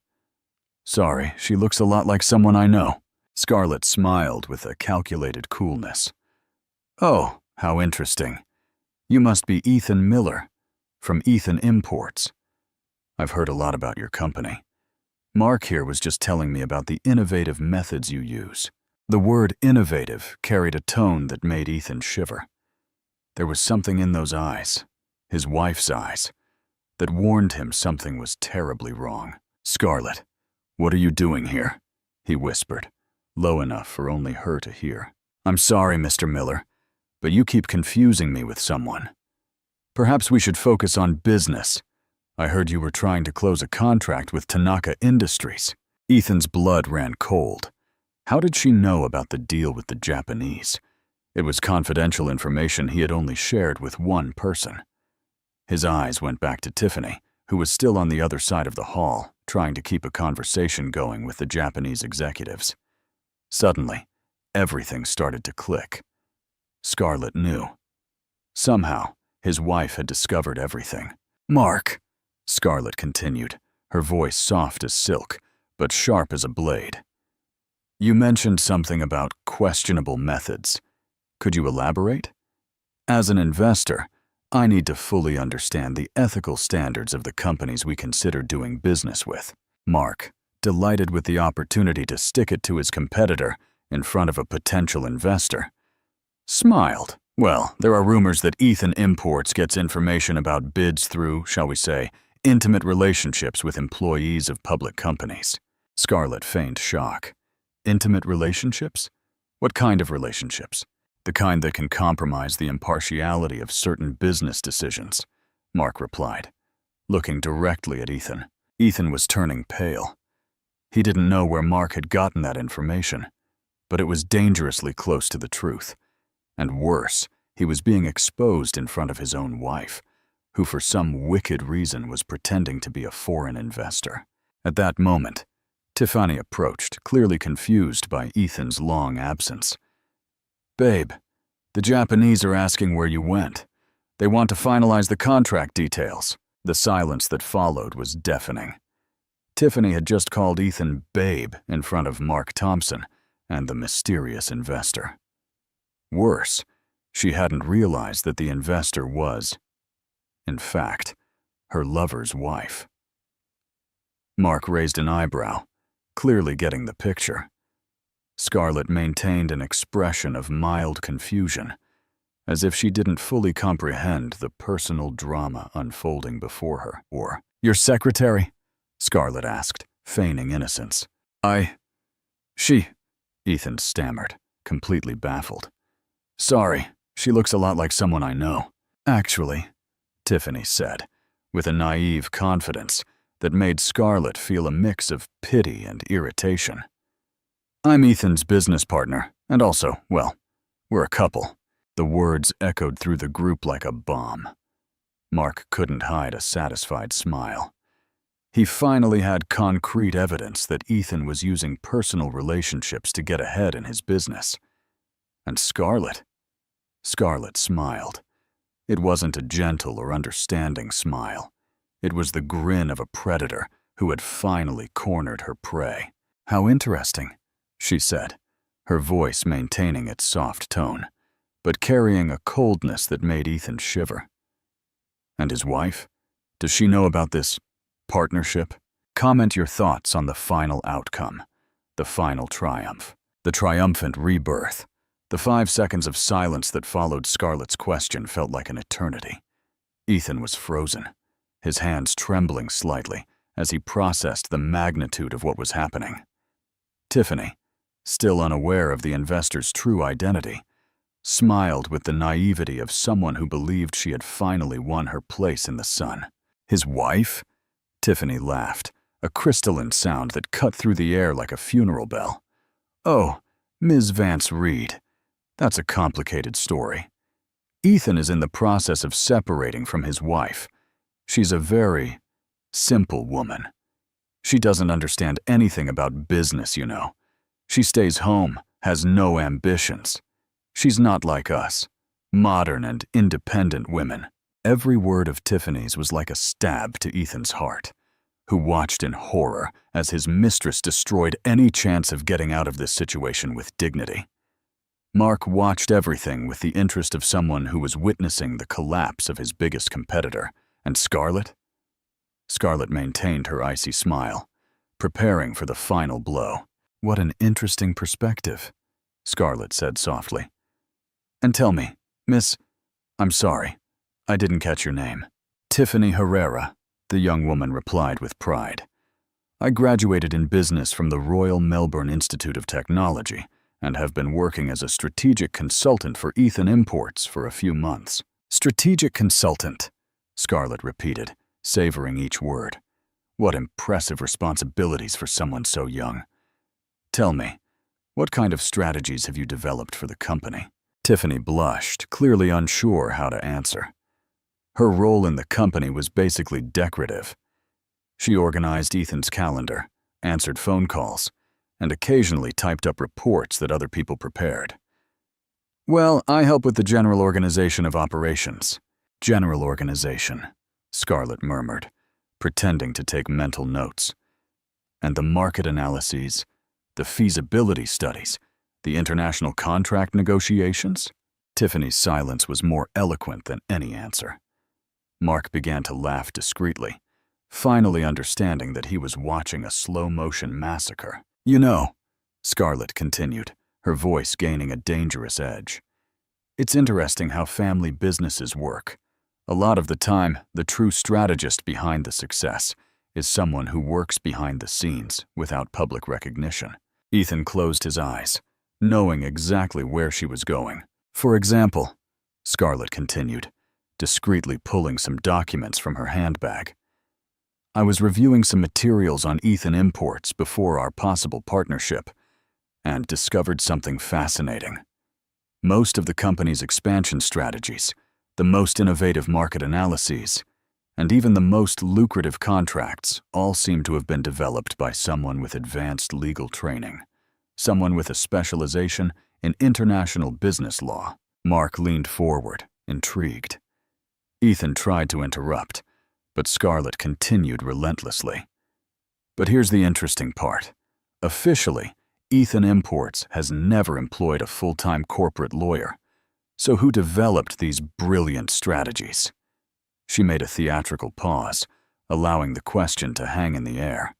"Sorry, she looks a lot like someone I know." Scarlett smiled with a calculated coolness. "Oh, how interesting. You must be Ethan Miller, from Ethan Imports. I've heard a lot about your company. Mark here was just telling me about the innovative methods you use." The word innovative carried a tone that made Ethan shiver. There was something in those eyes, his wife's eyes, that warned him something was terribly wrong. "Scarlett, what are you doing here?" he whispered, low enough for only her to hear. "I'm sorry, Mr. Miller, but you keep confusing me with someone. Perhaps we should focus on business. I heard you were trying to close a contract with Tanaka Industries." Ethan's blood ran cold. How did she know about the deal with the Japanese? It was confidential information he had only shared with one person. His eyes went back to Tiffany, who was still on the other side of the hall, trying to keep a conversation going with the Japanese executives. Suddenly, everything started to click. Scarlett knew. Somehow, his wife had discovered everything. "Mark," Scarlett continued, her voice soft as silk, but sharp as a blade. "You mentioned something about questionable methods. Could you elaborate? As an investor, I need to fully understand the ethical standards of the companies we consider doing business with." Mark, delighted with the opportunity to stick it to his competitor in front of a potential investor, smiled. "Well, there are rumors that Ethan Imports gets information about bids through, shall we say, intimate relationships with employees of public companies." Scarlett feigned shock. "Intimate relationships? What kind of relationships?" "The kind that can compromise the impartiality of certain business decisions," Mark replied, looking directly at Ethan. Ethan was turning pale. He didn't know where Mark had gotten that information, but it was dangerously close to the truth. And worse, he was being exposed in front of his own wife, who for some wicked reason was pretending to be a foreign investor. At that moment, Tiffany approached, clearly confused by Ethan's long absence. "Babe, the Japanese are asking where you went. They want to finalize the contract details." The silence that followed was deafening. Tiffany had just called Ethan Babe in front of Mark Thompson and the mysterious investor. Worse, she hadn't realized that the investor was, in fact, her lover's wife. Mark raised an eyebrow, clearly getting the picture. Scarlett maintained an expression of mild confusion, as if she didn't fully comprehend the personal drama unfolding before her. "Or, your secretary?" Scarlett asked, feigning innocence. She, Ethan stammered, completely baffled. "Sorry, she looks a lot like someone I know." "Actually," Tiffany said, with a naive confidence that made Scarlett feel a mix of pity and irritation. "I'm Ethan's business partner, and also, well, we're a couple." The words echoed through the group like a bomb. Mark couldn't hide a satisfied smile. He finally had concrete evidence that Ethan was using personal relationships to get ahead in his business. And Scarlett smiled. It wasn't a gentle or understanding smile. It was the grin of a predator who had finally cornered her prey. "How interesting," she said, her voice maintaining its soft tone, but carrying a coldness that made Ethan shiver. "And his wife? Does she know about this partnership?" "Comment your thoughts on the final outcome," the final triumph, the triumphant rebirth. The 5 seconds of silence that followed Scarlett's question felt like an eternity. Ethan was frozen, his hands trembling slightly as he processed the magnitude of what was happening. Tiffany, still unaware of the investor's true identity, smiled with the naivety of someone who believed she had finally won her place in the sun. His wife? Tiffany laughed, a crystalline sound that cut through the air like a funeral bell. Oh, Ms. Vance Reed. That's a complicated story. Ethan is in the process of separating from his wife. She's a very simple woman. She doesn't understand anything about business, you know. She stays home, has no ambitions. She's not like us, modern and independent women. Every word of Tiffany's was like a stab to Ethan's heart, who watched in horror as his mistress destroyed any chance of getting out of this situation with dignity. Mark watched everything with the interest of someone who was witnessing the collapse of his biggest competitor. And Scarlett? Scarlett maintained her icy smile, preparing for the final blow. What an interesting perspective, Scarlett said softly. And tell me, Miss, I'm sorry, I didn't catch your name. Tiffany Herrera, the young woman replied with pride. I graduated in business from the Royal Melbourne Institute of Technology and have been working as a strategic consultant for Ethan Imports for a few months. Strategic consultant, Scarlett repeated, savoring each word. What impressive responsibilities for someone so young. Tell me, what kind of strategies have you developed for the company? Tiffany blushed, clearly unsure how to answer. Her role in the company was basically decorative. She organized Ethan's calendar, answered phone calls, and occasionally typed up reports that other people prepared. Well, I help with the general organization of operations. General organization, Scarlett murmured, pretending to take mental notes. And the market analyses, the feasibility studies, the international contract negotiations? Tiffany's silence was more eloquent than any answer. Mark began to laugh discreetly, finally understanding that he was watching a slow-motion massacre. You know, Scarlett continued, her voice gaining a dangerous edge. It's interesting how family businesses work. A lot of the time, the true strategist behind the success is someone who works behind the scenes without public recognition. Ethan closed his eyes, knowing exactly where she was going. For example, Scarlett continued, discreetly pulling some documents from her handbag. I was reviewing some materials on Ethan Imports before our possible partnership and discovered something fascinating. Most of the company's expansion strategies, the most innovative market analyses, and even the most lucrative contracts all seem to have been developed by someone with advanced legal training, someone with a specialization in international business law. Mark leaned forward, intrigued. Ethan tried to interrupt, but Scarlett continued relentlessly. But here's the interesting part. Officially, Ethan Imports has never employed a full-time corporate lawyer. So who developed these brilliant strategies? She made a theatrical pause, allowing the question to hang in the air.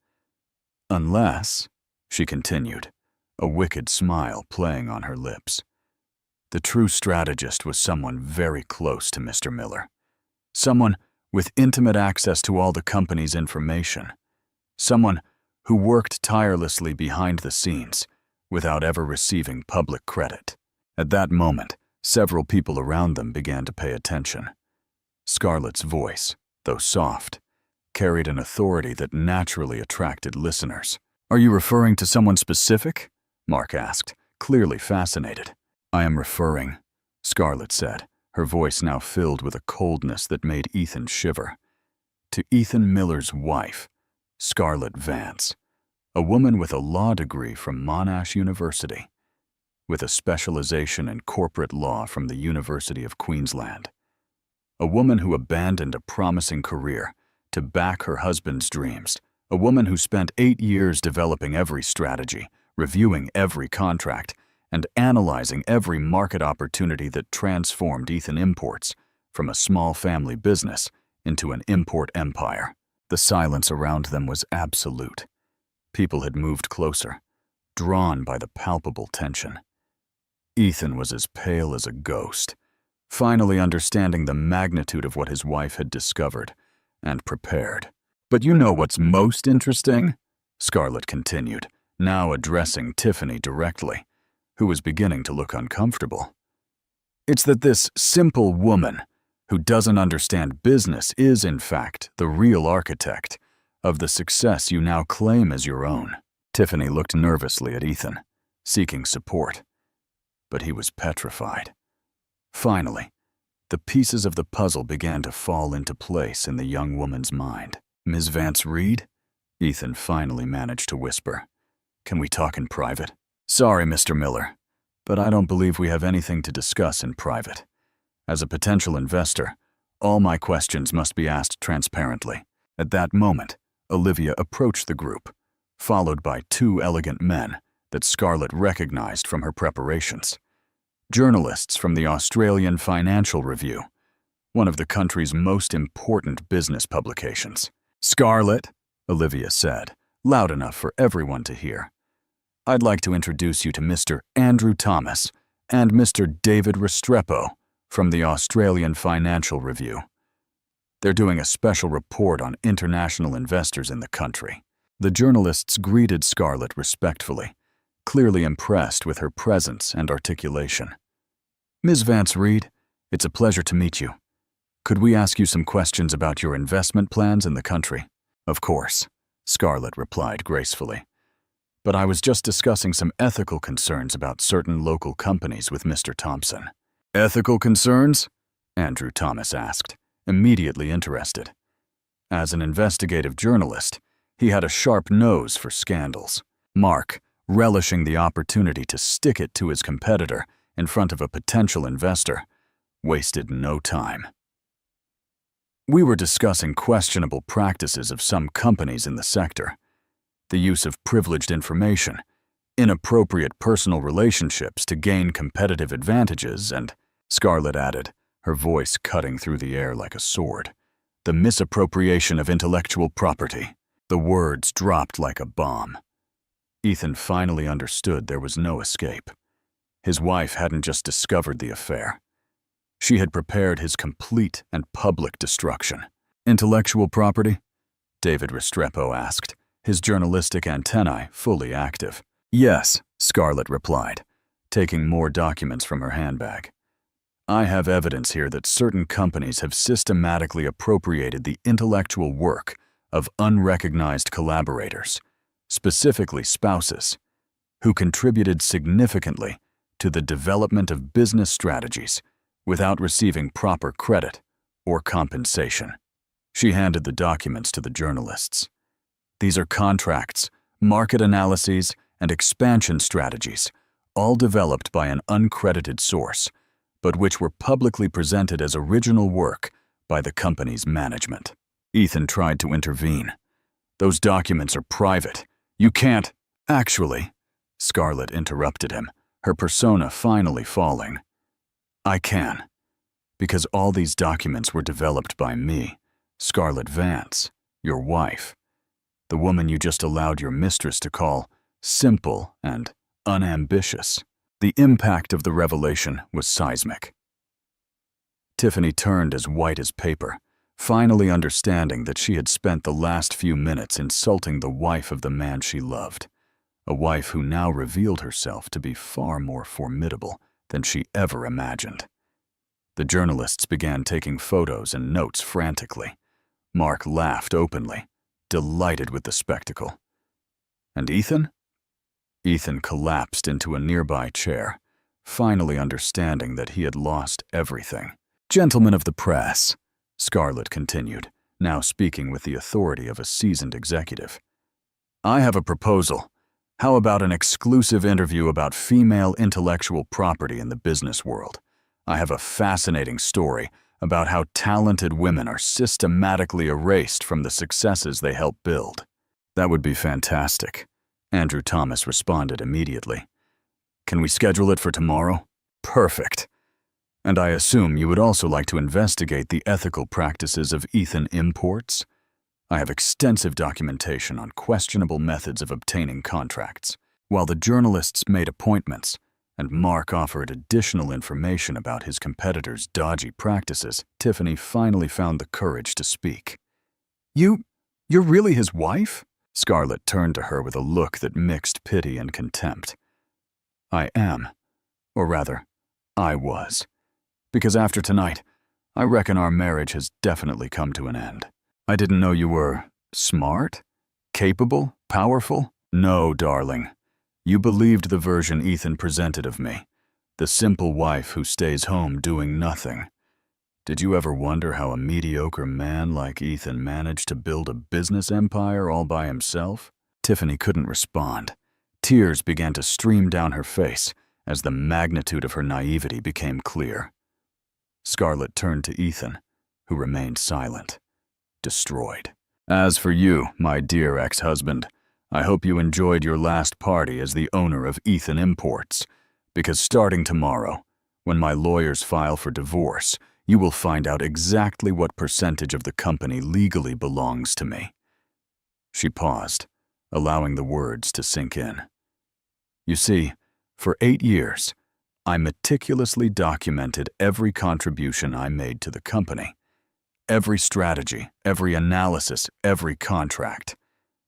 Unless, she continued, a wicked smile playing on her lips. The true strategist was someone very close to Mr. Miller. Someone with intimate access to all the company's information. Someone who worked tirelessly behind the scenes without ever receiving public credit. At that moment, several people around them began to pay attention. Scarlett's voice, though soft, carried an authority that naturally attracted listeners. Are you referring to someone specific? Mark asked, clearly fascinated. I am referring, Scarlett said, her voice now filled with a coldness that made Ethan shiver, to Ethan Miller's wife, Scarlett Vance, a woman with a law degree from Monash University, with a specialization in corporate law from the University of Queensland. A woman who abandoned a promising career to back her husband's dreams. A woman who spent 8 years developing every strategy, reviewing every contract, and analyzing every market opportunity that transformed Ethan Imports from a small family business into an import empire. The silence around them was absolute. People had moved closer, drawn by the palpable tension. Ethan was as pale as a ghost, finally understanding the magnitude of what his wife had discovered, and prepared. "But you know what's most interesting?" Scarlett continued, now addressing Tiffany directly, who was beginning to look uncomfortable. "It's that this simple woman, who doesn't understand business, is, in fact, the real architect of the success you now claim as your own." Tiffany looked nervously at Ethan, seeking support, but he was petrified. Finally, the pieces of the puzzle began to fall into place in the young woman's mind. "Ms. Vance Reed?" Ethan finally managed to whisper. "Can we talk in private?" "Sorry, Mr. Miller, but I don't believe we have anything to discuss in private. As a potential investor, all my questions must be asked transparently." At that moment, Olivia approached the group, followed by two elegant men that Scarlett recognized from her preparations. Journalists from the Australian Financial Review, one of the country's most important business publications. "Scarlett," Olivia said, loud enough for everyone to hear, "I'd like to introduce you to Mr. Andrew Thomas and Mr. David Restrepo from the Australian Financial Review. They're doing a special report on international investors in the country." The journalists greeted Scarlett respectfully, clearly impressed with her presence and articulation. "Ms. Vance Reed, it's a pleasure to meet you. Could we ask you some questions about your investment plans in the country?" "Of course," Scarlett replied gracefully. "But I was just discussing some ethical concerns about certain local companies with Mr. Thompson." "Ethical concerns?" Andrew Thomas asked, immediately interested. As an investigative journalist, he had a sharp nose for scandals. Mark, relishing the opportunity to stick it to his competitor in front of a potential investor, wasted no time. "We were discussing questionable practices of some companies in the sector, the use of privileged information, inappropriate personal relationships to gain competitive advantages, and," Scarlett added, her voice cutting through the air like a sword, "the misappropriation of intellectual property." The words dropped like a bomb. Ethan finally understood there was no escape. His wife hadn't just discovered the affair. She had prepared his complete and public destruction. "Intellectual property?" David Restrepo asked, his journalistic antennae fully active. "Yes," Scarlett replied, taking more documents from her handbag. "I have evidence here that certain companies have systematically appropriated the intellectual work of unrecognized collaborators, specifically spouses, who contributed significantly to the development of business strategies without receiving proper credit or compensation." She handed the documents to the journalists. "These are contracts, market analyses, and expansion strategies, all developed by an uncredited source, but which were publicly presented as original work by the company's management." Ethan tried to intervene. "Those documents are private. You can't—" "Actually," Scarlett interrupted him, her persona finally falling, "I can, because all these documents were developed by me, Scarlett Vance, your wife, the woman you just allowed your mistress to call simple and unambitious." The impact of the revelation was seismic. Tiffany turned as white as paper, finally understanding that she had spent the last few minutes insulting the wife of the man she loved, a wife who now revealed herself to be far more formidable than she ever imagined. The journalists began taking photos and notes frantically. Mark laughed openly, delighted with the spectacle. And Ethan? Ethan collapsed into a nearby chair, finally understanding that he had lost everything. "Gentlemen of the press," Scarlett continued, now speaking with the authority of a seasoned executive, "I have a proposal. How about an exclusive interview about female intellectual property in the business world? I have a fascinating story about how talented women are systematically erased from the successes they help build." "That would be fantastic," Andrew Thomas responded immediately. "Can we schedule it for tomorrow?" "Perfect. And I assume you would also like to investigate the ethical practices of Ethan Imports? I have extensive documentation on questionable methods of obtaining contracts." While the journalists made appointments, and Mark offered additional information about his competitor's dodgy practices, Tiffany finally found the courage to speak. You're really his wife?" Scarlett turned to her with a look that mixed pity and contempt. "I am. Or rather, I was. Because after tonight, I reckon our marriage has definitely come to an end. I didn't know you were smart? Capable? Powerful? No, darling. You believed the version Ethan presented of me, the simple wife who stays home doing nothing. Did you ever wonder how a mediocre man like Ethan managed to build a business empire all by himself?" Tiffany couldn't respond. Tears began to stream down her face as the magnitude of her naivety became clear. Scarlett turned to Ethan, who remained silent, destroyed. "As for you, my dear ex-husband, I hope you enjoyed your last party as the owner of Ethan Imports, because starting tomorrow, when my lawyers file for divorce, you will find out exactly what percentage of the company legally belongs to me." She paused, allowing the words to sink in. "You see, for 8 years, I meticulously documented every contribution I made to the company, every strategy, every analysis, every contract.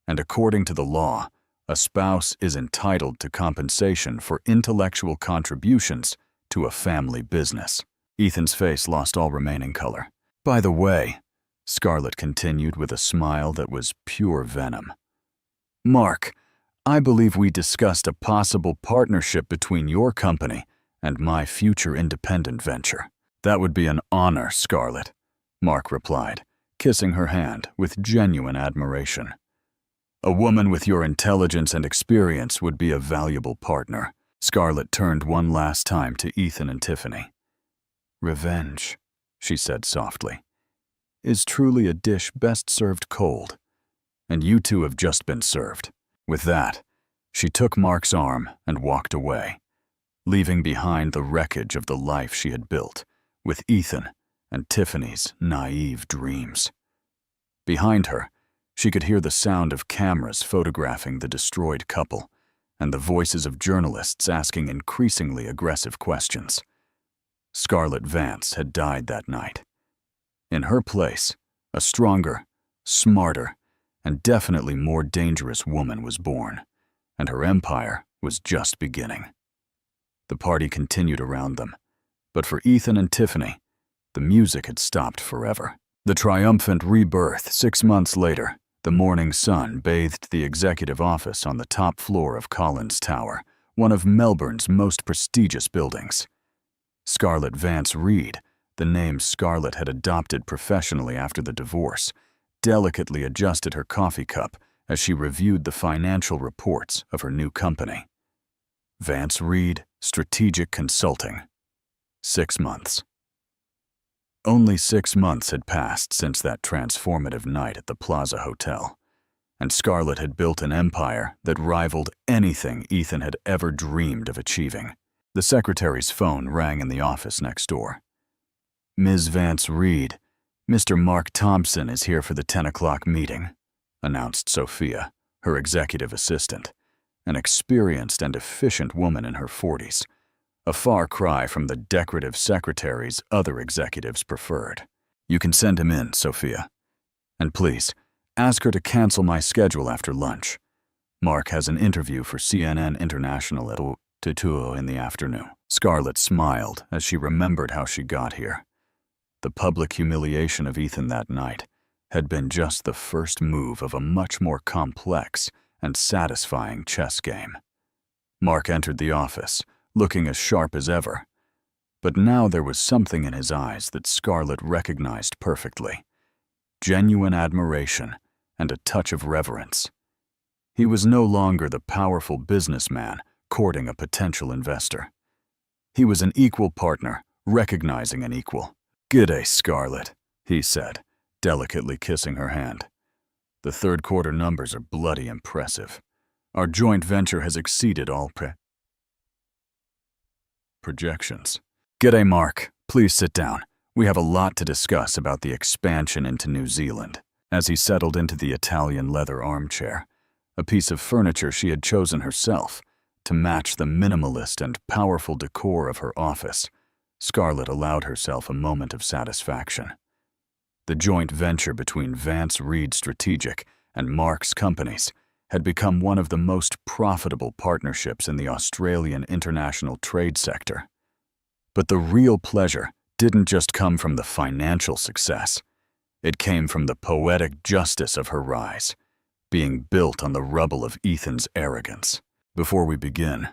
And according to the law, a spouse is entitled to compensation for intellectual contributions to a family business." Ethan's face lost all remaining color. "By the way," Scarlett continued with a smile that was pure venom, "Mark, I believe we discussed a possible partnership between your company and my future independent venture." "That would be an honor, Scarlett," Mark replied, kissing her hand with genuine admiration. "A woman with your intelligence and experience would be a valuable partner." Scarlett turned one last time to Ethan and Tiffany. "Revenge," she said softly, "is truly a dish best served cold. And you two have just been served." With that, she took Mark's arm and walked away, leaving behind the wreckage of the life she had built, with Ethan and Tiffany's naive dreams. Behind her, she could hear the sound of cameras photographing the destroyed couple, and the voices of journalists asking increasingly aggressive questions. Scarlett Vance had died that night. In her place, a stronger, smarter, and definitely more dangerous woman was born, and her empire was just beginning. The party continued around them, but for Ethan and Tiffany, the music had stopped forever. The triumphant rebirth 6 months later, the morning sun bathed the executive office on the top floor of Collins Tower, one of Melbourne's most prestigious buildings. Scarlett Vance Reed, the name Scarlett had adopted professionally after the divorce, delicately adjusted her coffee cup as she reviewed the financial reports of her new company. Vance Reed Strategic Consulting. 6 months. Only 6 months had passed since that transformative night at the Plaza Hotel, and Scarlett had built an empire that rivaled anything Ethan had ever dreamed of achieving. The secretary's phone rang in the office next door. "Ms. Vance Reed, Mr. Mark Thompson is here for the 10 o'clock meeting," announced Sophia, her executive assistant, an experienced and efficient woman in her 40s. A far cry from the decorative secretaries other executives preferred. "You can send him in, Sophia. And please, ask her to cancel my schedule after lunch. Mark has an interview for CNN International at 2 in the afternoon." Scarlett smiled as she remembered how she got here. The public humiliation of Ethan that night had been just the first move of a much more complex and satisfying chess game. Mark entered the office, looking as sharp as ever. But now there was something in his eyes that Scarlett recognized perfectly. Genuine admiration and a touch of reverence. He was no longer the powerful businessman courting a potential investor. He was an equal partner, recognizing an equal. "G'day, Scarlett," he said, delicately kissing her hand. "The third quarter numbers are bloody impressive. Our joint venture has exceeded all projections." "G'day, Mark. Please sit down. We have a lot to discuss about the expansion into New Zealand." As he settled into the Italian leather armchair, a piece of furniture she had chosen herself, To match the minimalist and powerful decor of her office, Scarlett allowed herself a moment of satisfaction. The joint venture between Vance Reed Strategic and Mark's companies had become one of the most profitable partnerships in the Australian international trade sector. But the real pleasure didn't just come from the financial success. It came from the poetic justice of her rise, being built on the rubble of Ethan's arrogance. "Before we begin,"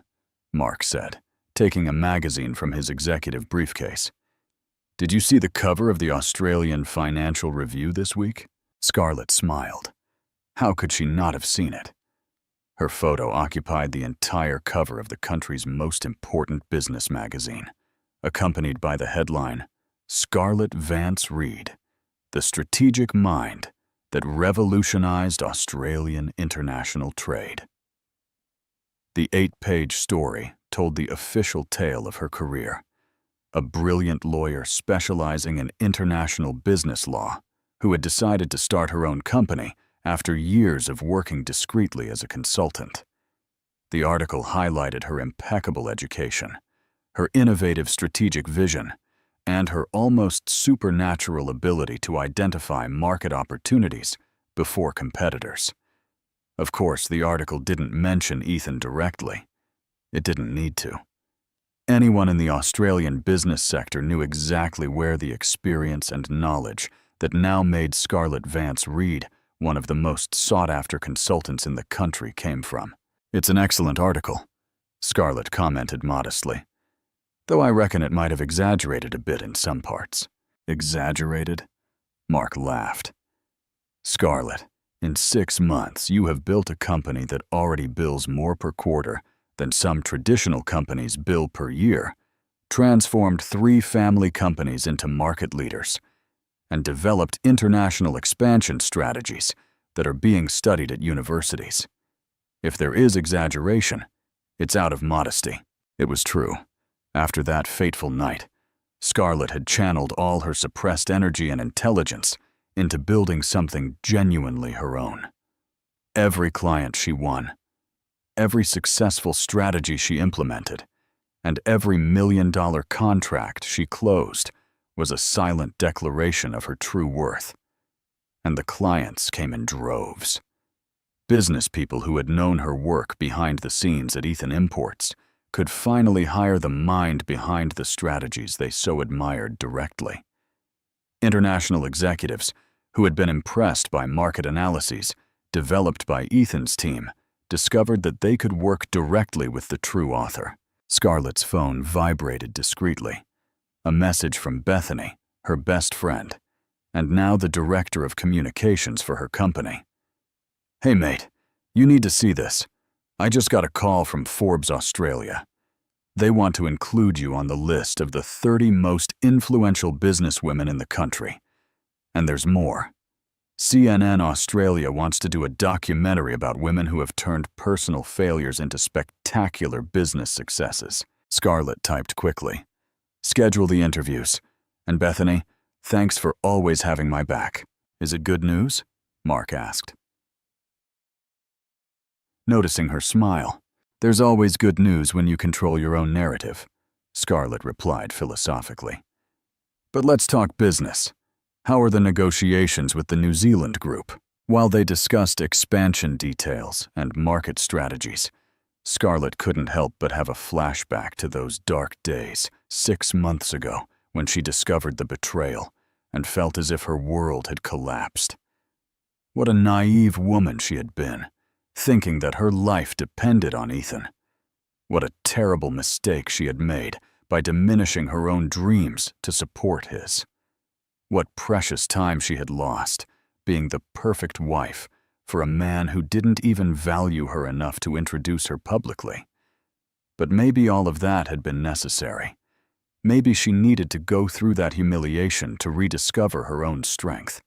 Mark said, taking a magazine from his executive briefcase, "did you see the cover of the Australian Financial Review this week?" Scarlett smiled. How could she not have seen it? Her photo occupied the entire cover of the country's most important business magazine, accompanied by the headline, "Scarlett Vance Reed, the strategic mind that revolutionized Australian international trade." The 8-page story told the official tale of her career. A brilliant lawyer specializing in international business law who had decided to start her own company after years of working discreetly as a consultant. The article highlighted her impeccable education, her innovative strategic vision, and her almost supernatural ability to identify market opportunities before competitors. Of course, the article didn't mention Ethan directly. It didn't need to. Anyone in the Australian business sector knew exactly where the experience and knowledge that now made Scarlett Vance Reed one of the most sought-after consultants in the country came from. "It's an excellent article," Scarlett commented modestly, "though I reckon it might have exaggerated a bit in some parts." "Exaggerated?" Mark laughed. "Scarlett, in 6 months, you have built a company that already bills more per quarter than some traditional companies bill per year, transformed 3 family companies into market leaders, and developed international expansion strategies that are being studied at universities. If there is exaggeration, it's out of modesty." It was true. After that fateful night, Scarlett had channeled all her suppressed energy and intelligence into building something genuinely her own. Every client she won, every successful strategy she implemented, and every $1-million contract she closed was a silent declaration of her true worth. And the clients came in droves. Business people who had known her work behind the scenes at Ethan Imports could finally hire the mind behind the strategies they so admired directly. International executives who had been impressed by market analyses developed by Ethan's team discovered that they could work directly with the true author. Scarlett's phone vibrated discreetly. A message from Bethany, her best friend, and now the director of communications for her company. "Hey mate, you need to see this. I just got a call from Forbes Australia. They want to include you on the list of the 30 most influential businesswomen in the country. And there's more. CNN Australia wants to do a documentary about women who have turned personal failures into spectacular business successes." Scarlett typed quickly. "Schedule the interviews. And Bethany, thanks for always having my back." "Is it good news?" Mark asked. Noticing her smile, "There's always good news when you control your own narrative," Scarlett replied philosophically. "But let's talk business. How are the negotiations with the New Zealand group?" While they discussed expansion details and market strategies, Scarlett couldn't help but have a flashback to those dark days 6 months ago when she discovered the betrayal and felt as if her world had collapsed. What a naive woman she had been, thinking that her life depended on Ethan. What a terrible mistake she had made by diminishing her own dreams to support his. What precious time she had lost, being the perfect wife for a man who didn't even value her enough to introduce her publicly. But maybe all of that had been necessary. Maybe she needed to go through that humiliation to rediscover her own strength.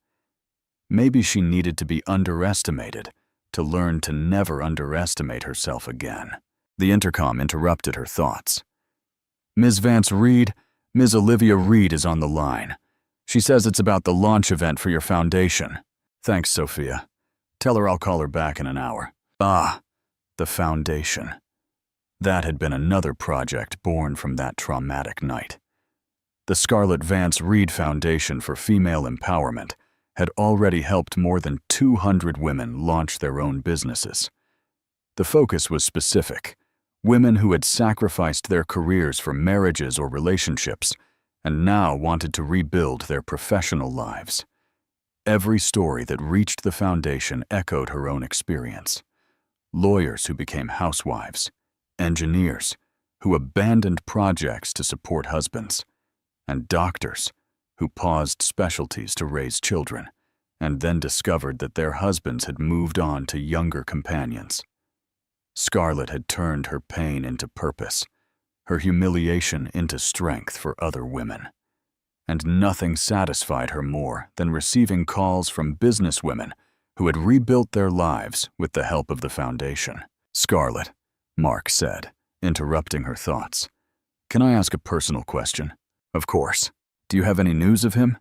Maybe she needed to be underestimated to learn to never underestimate herself again. The intercom interrupted her thoughts. "Ms. Vance Reed, Ms. Olivia Reed is on the line. She says it's about the launch event for your foundation." "Thanks, Sophia. Tell her I'll call her back in an hour." "Ah, the foundation. That had been another project born from that traumatic night. The Scarlett Vance Reed Foundation for Female Empowerment had already helped more than 200 women launch their own businesses. The focus was specific: women who had sacrificed their careers for marriages or relationships and now wanted to rebuild their professional lives. Every story that reached the foundation echoed her own experience. Lawyers who became housewives, engineers who abandoned projects to support husbands, and doctors who paused specialties to raise children and then discovered that their husbands had moved on to younger companions. Scarlett had turned her pain into purpose, her humiliation into strength for other women. And nothing satisfied her more than receiving calls from businesswomen who had rebuilt their lives with the help of the foundation. "Scarlett," Mark said, interrupting her thoughts, "can I ask a personal question?" "Of course. Do you have any news of him?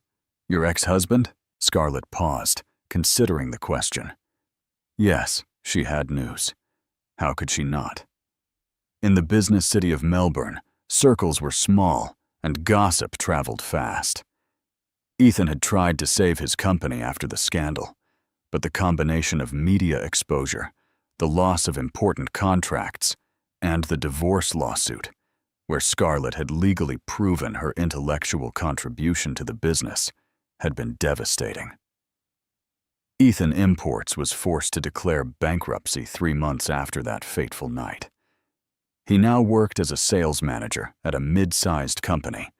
Your ex-husband?" Scarlett paused, considering the question. Yes, she had news. How could she not? In the business city of Melbourne, circles were small and gossip traveled fast. Ethan had tried to save his company after the scandal, but the combination of media exposure, the loss of important contracts, and the divorce lawsuit, where Scarlett had legally proven her intellectual contribution to the business, had been devastating. Ethan Imports was forced to declare bankruptcy 3 months after that fateful night. He now worked as a sales manager at a mid-sized company,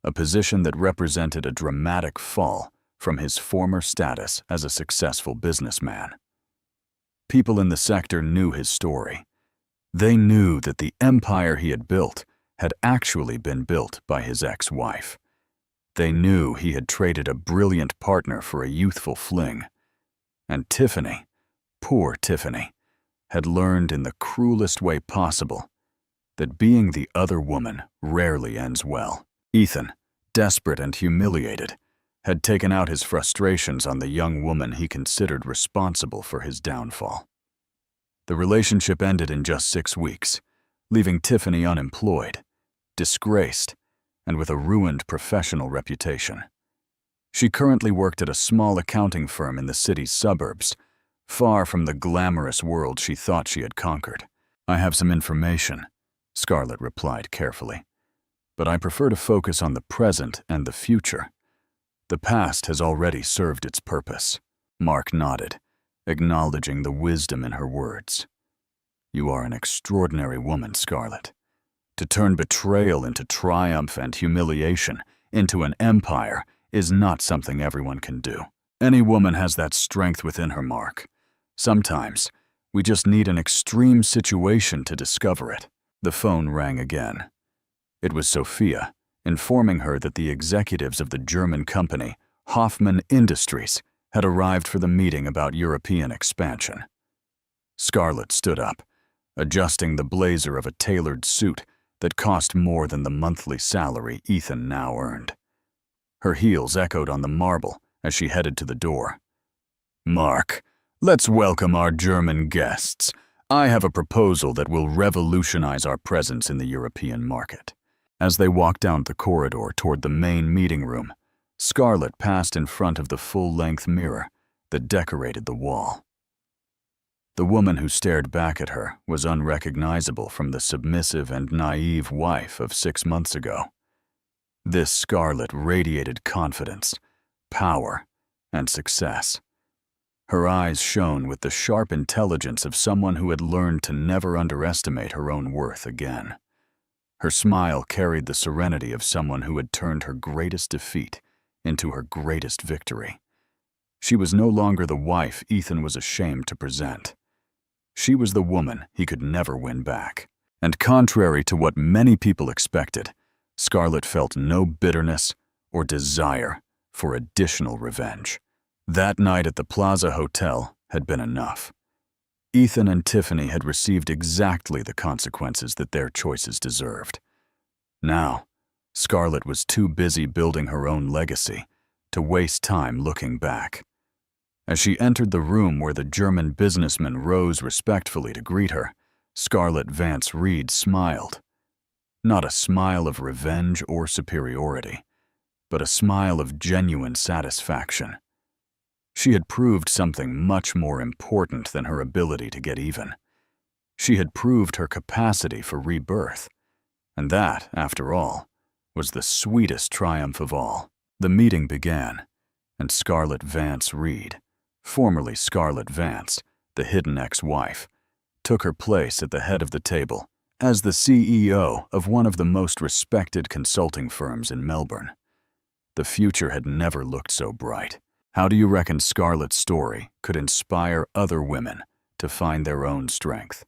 a position that represented a dramatic fall from his former status as a successful businessman. People in the sector knew his story. They knew that the empire he had built had actually been built by his ex-wife. They knew he had traded a brilliant partner for a youthful fling. And Tiffany, poor Tiffany, had learned in the cruelest way possible that being the other woman rarely ends well. Ethan, desperate and humiliated, had taken out his frustrations on the young woman he considered responsible for his downfall. The relationship ended in just 6 weeks, leaving Tiffany unemployed, disgraced, and with a ruined professional reputation. She currently worked at a small accounting firm in the city's suburbs, far from the glamorous world she thought she had conquered. "I have some information," Scarlett replied carefully, "but I prefer to focus on the present and the future. The past has already served its purpose." Mark nodded, acknowledging the wisdom in her words. "You are an extraordinary woman, Scarlett. To turn betrayal into triumph and humiliation into an empire is not something everyone can do. Any woman has that strength within her, Mark. Sometimes, we just need an extreme situation to discover it." The phone rang again. It was Sophia, informing her that the executives of the German company, Hoffman Industries, had arrived for the meeting about European expansion. Scarlett stood up, adjusting the blazer of a tailored suit that cost more than the monthly salary Ethan now earned. Her heels echoed on the marble as she headed to the door. "Mark, let's welcome our German guests. I have a proposal that will revolutionize our presence in the European market." As they walked down the corridor toward the main meeting room, Scarlett passed in front of the full-length mirror that decorated the wall. The woman who stared back at her was unrecognizable from the submissive and naive wife of 6 months ago. This Scarlett radiated confidence, power, and success. Her eyes shone with the sharp intelligence of someone who had learned to never underestimate her own worth again. Her smile carried the serenity of someone who had turned her greatest defeat into her greatest victory. She was no longer the wife Ethan was ashamed to present. She was the woman he could never win back. And contrary to what many people expected, Scarlett felt no bitterness or desire for additional revenge. That night at the Plaza Hotel had been enough. Ethan and Tiffany had received exactly the consequences that their choices deserved. Now, Scarlett was too busy building her own legacy to waste time looking back. As she entered the room where the German businessman rose respectfully to greet her, Scarlett Vance Reed smiled. Not a smile of revenge or superiority, but a smile of genuine satisfaction. She had proved something much more important than her ability to get even. She had proved her capacity for rebirth, and that, after all, was the sweetest triumph of all. The meeting began, and Scarlett Vance Reed, formerly Scarlett Vance, the hidden ex-wife, took her place at the head of the table as the CEO of one of the most respected consulting firms in Melbourne. The future had never looked so bright. How do you reckon Scarlett's story could inspire other women to find their own strength?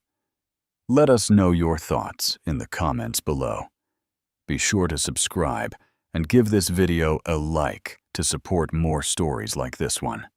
Let us know your thoughts in the comments below. Be sure to subscribe and give this video a like to support more stories like this one.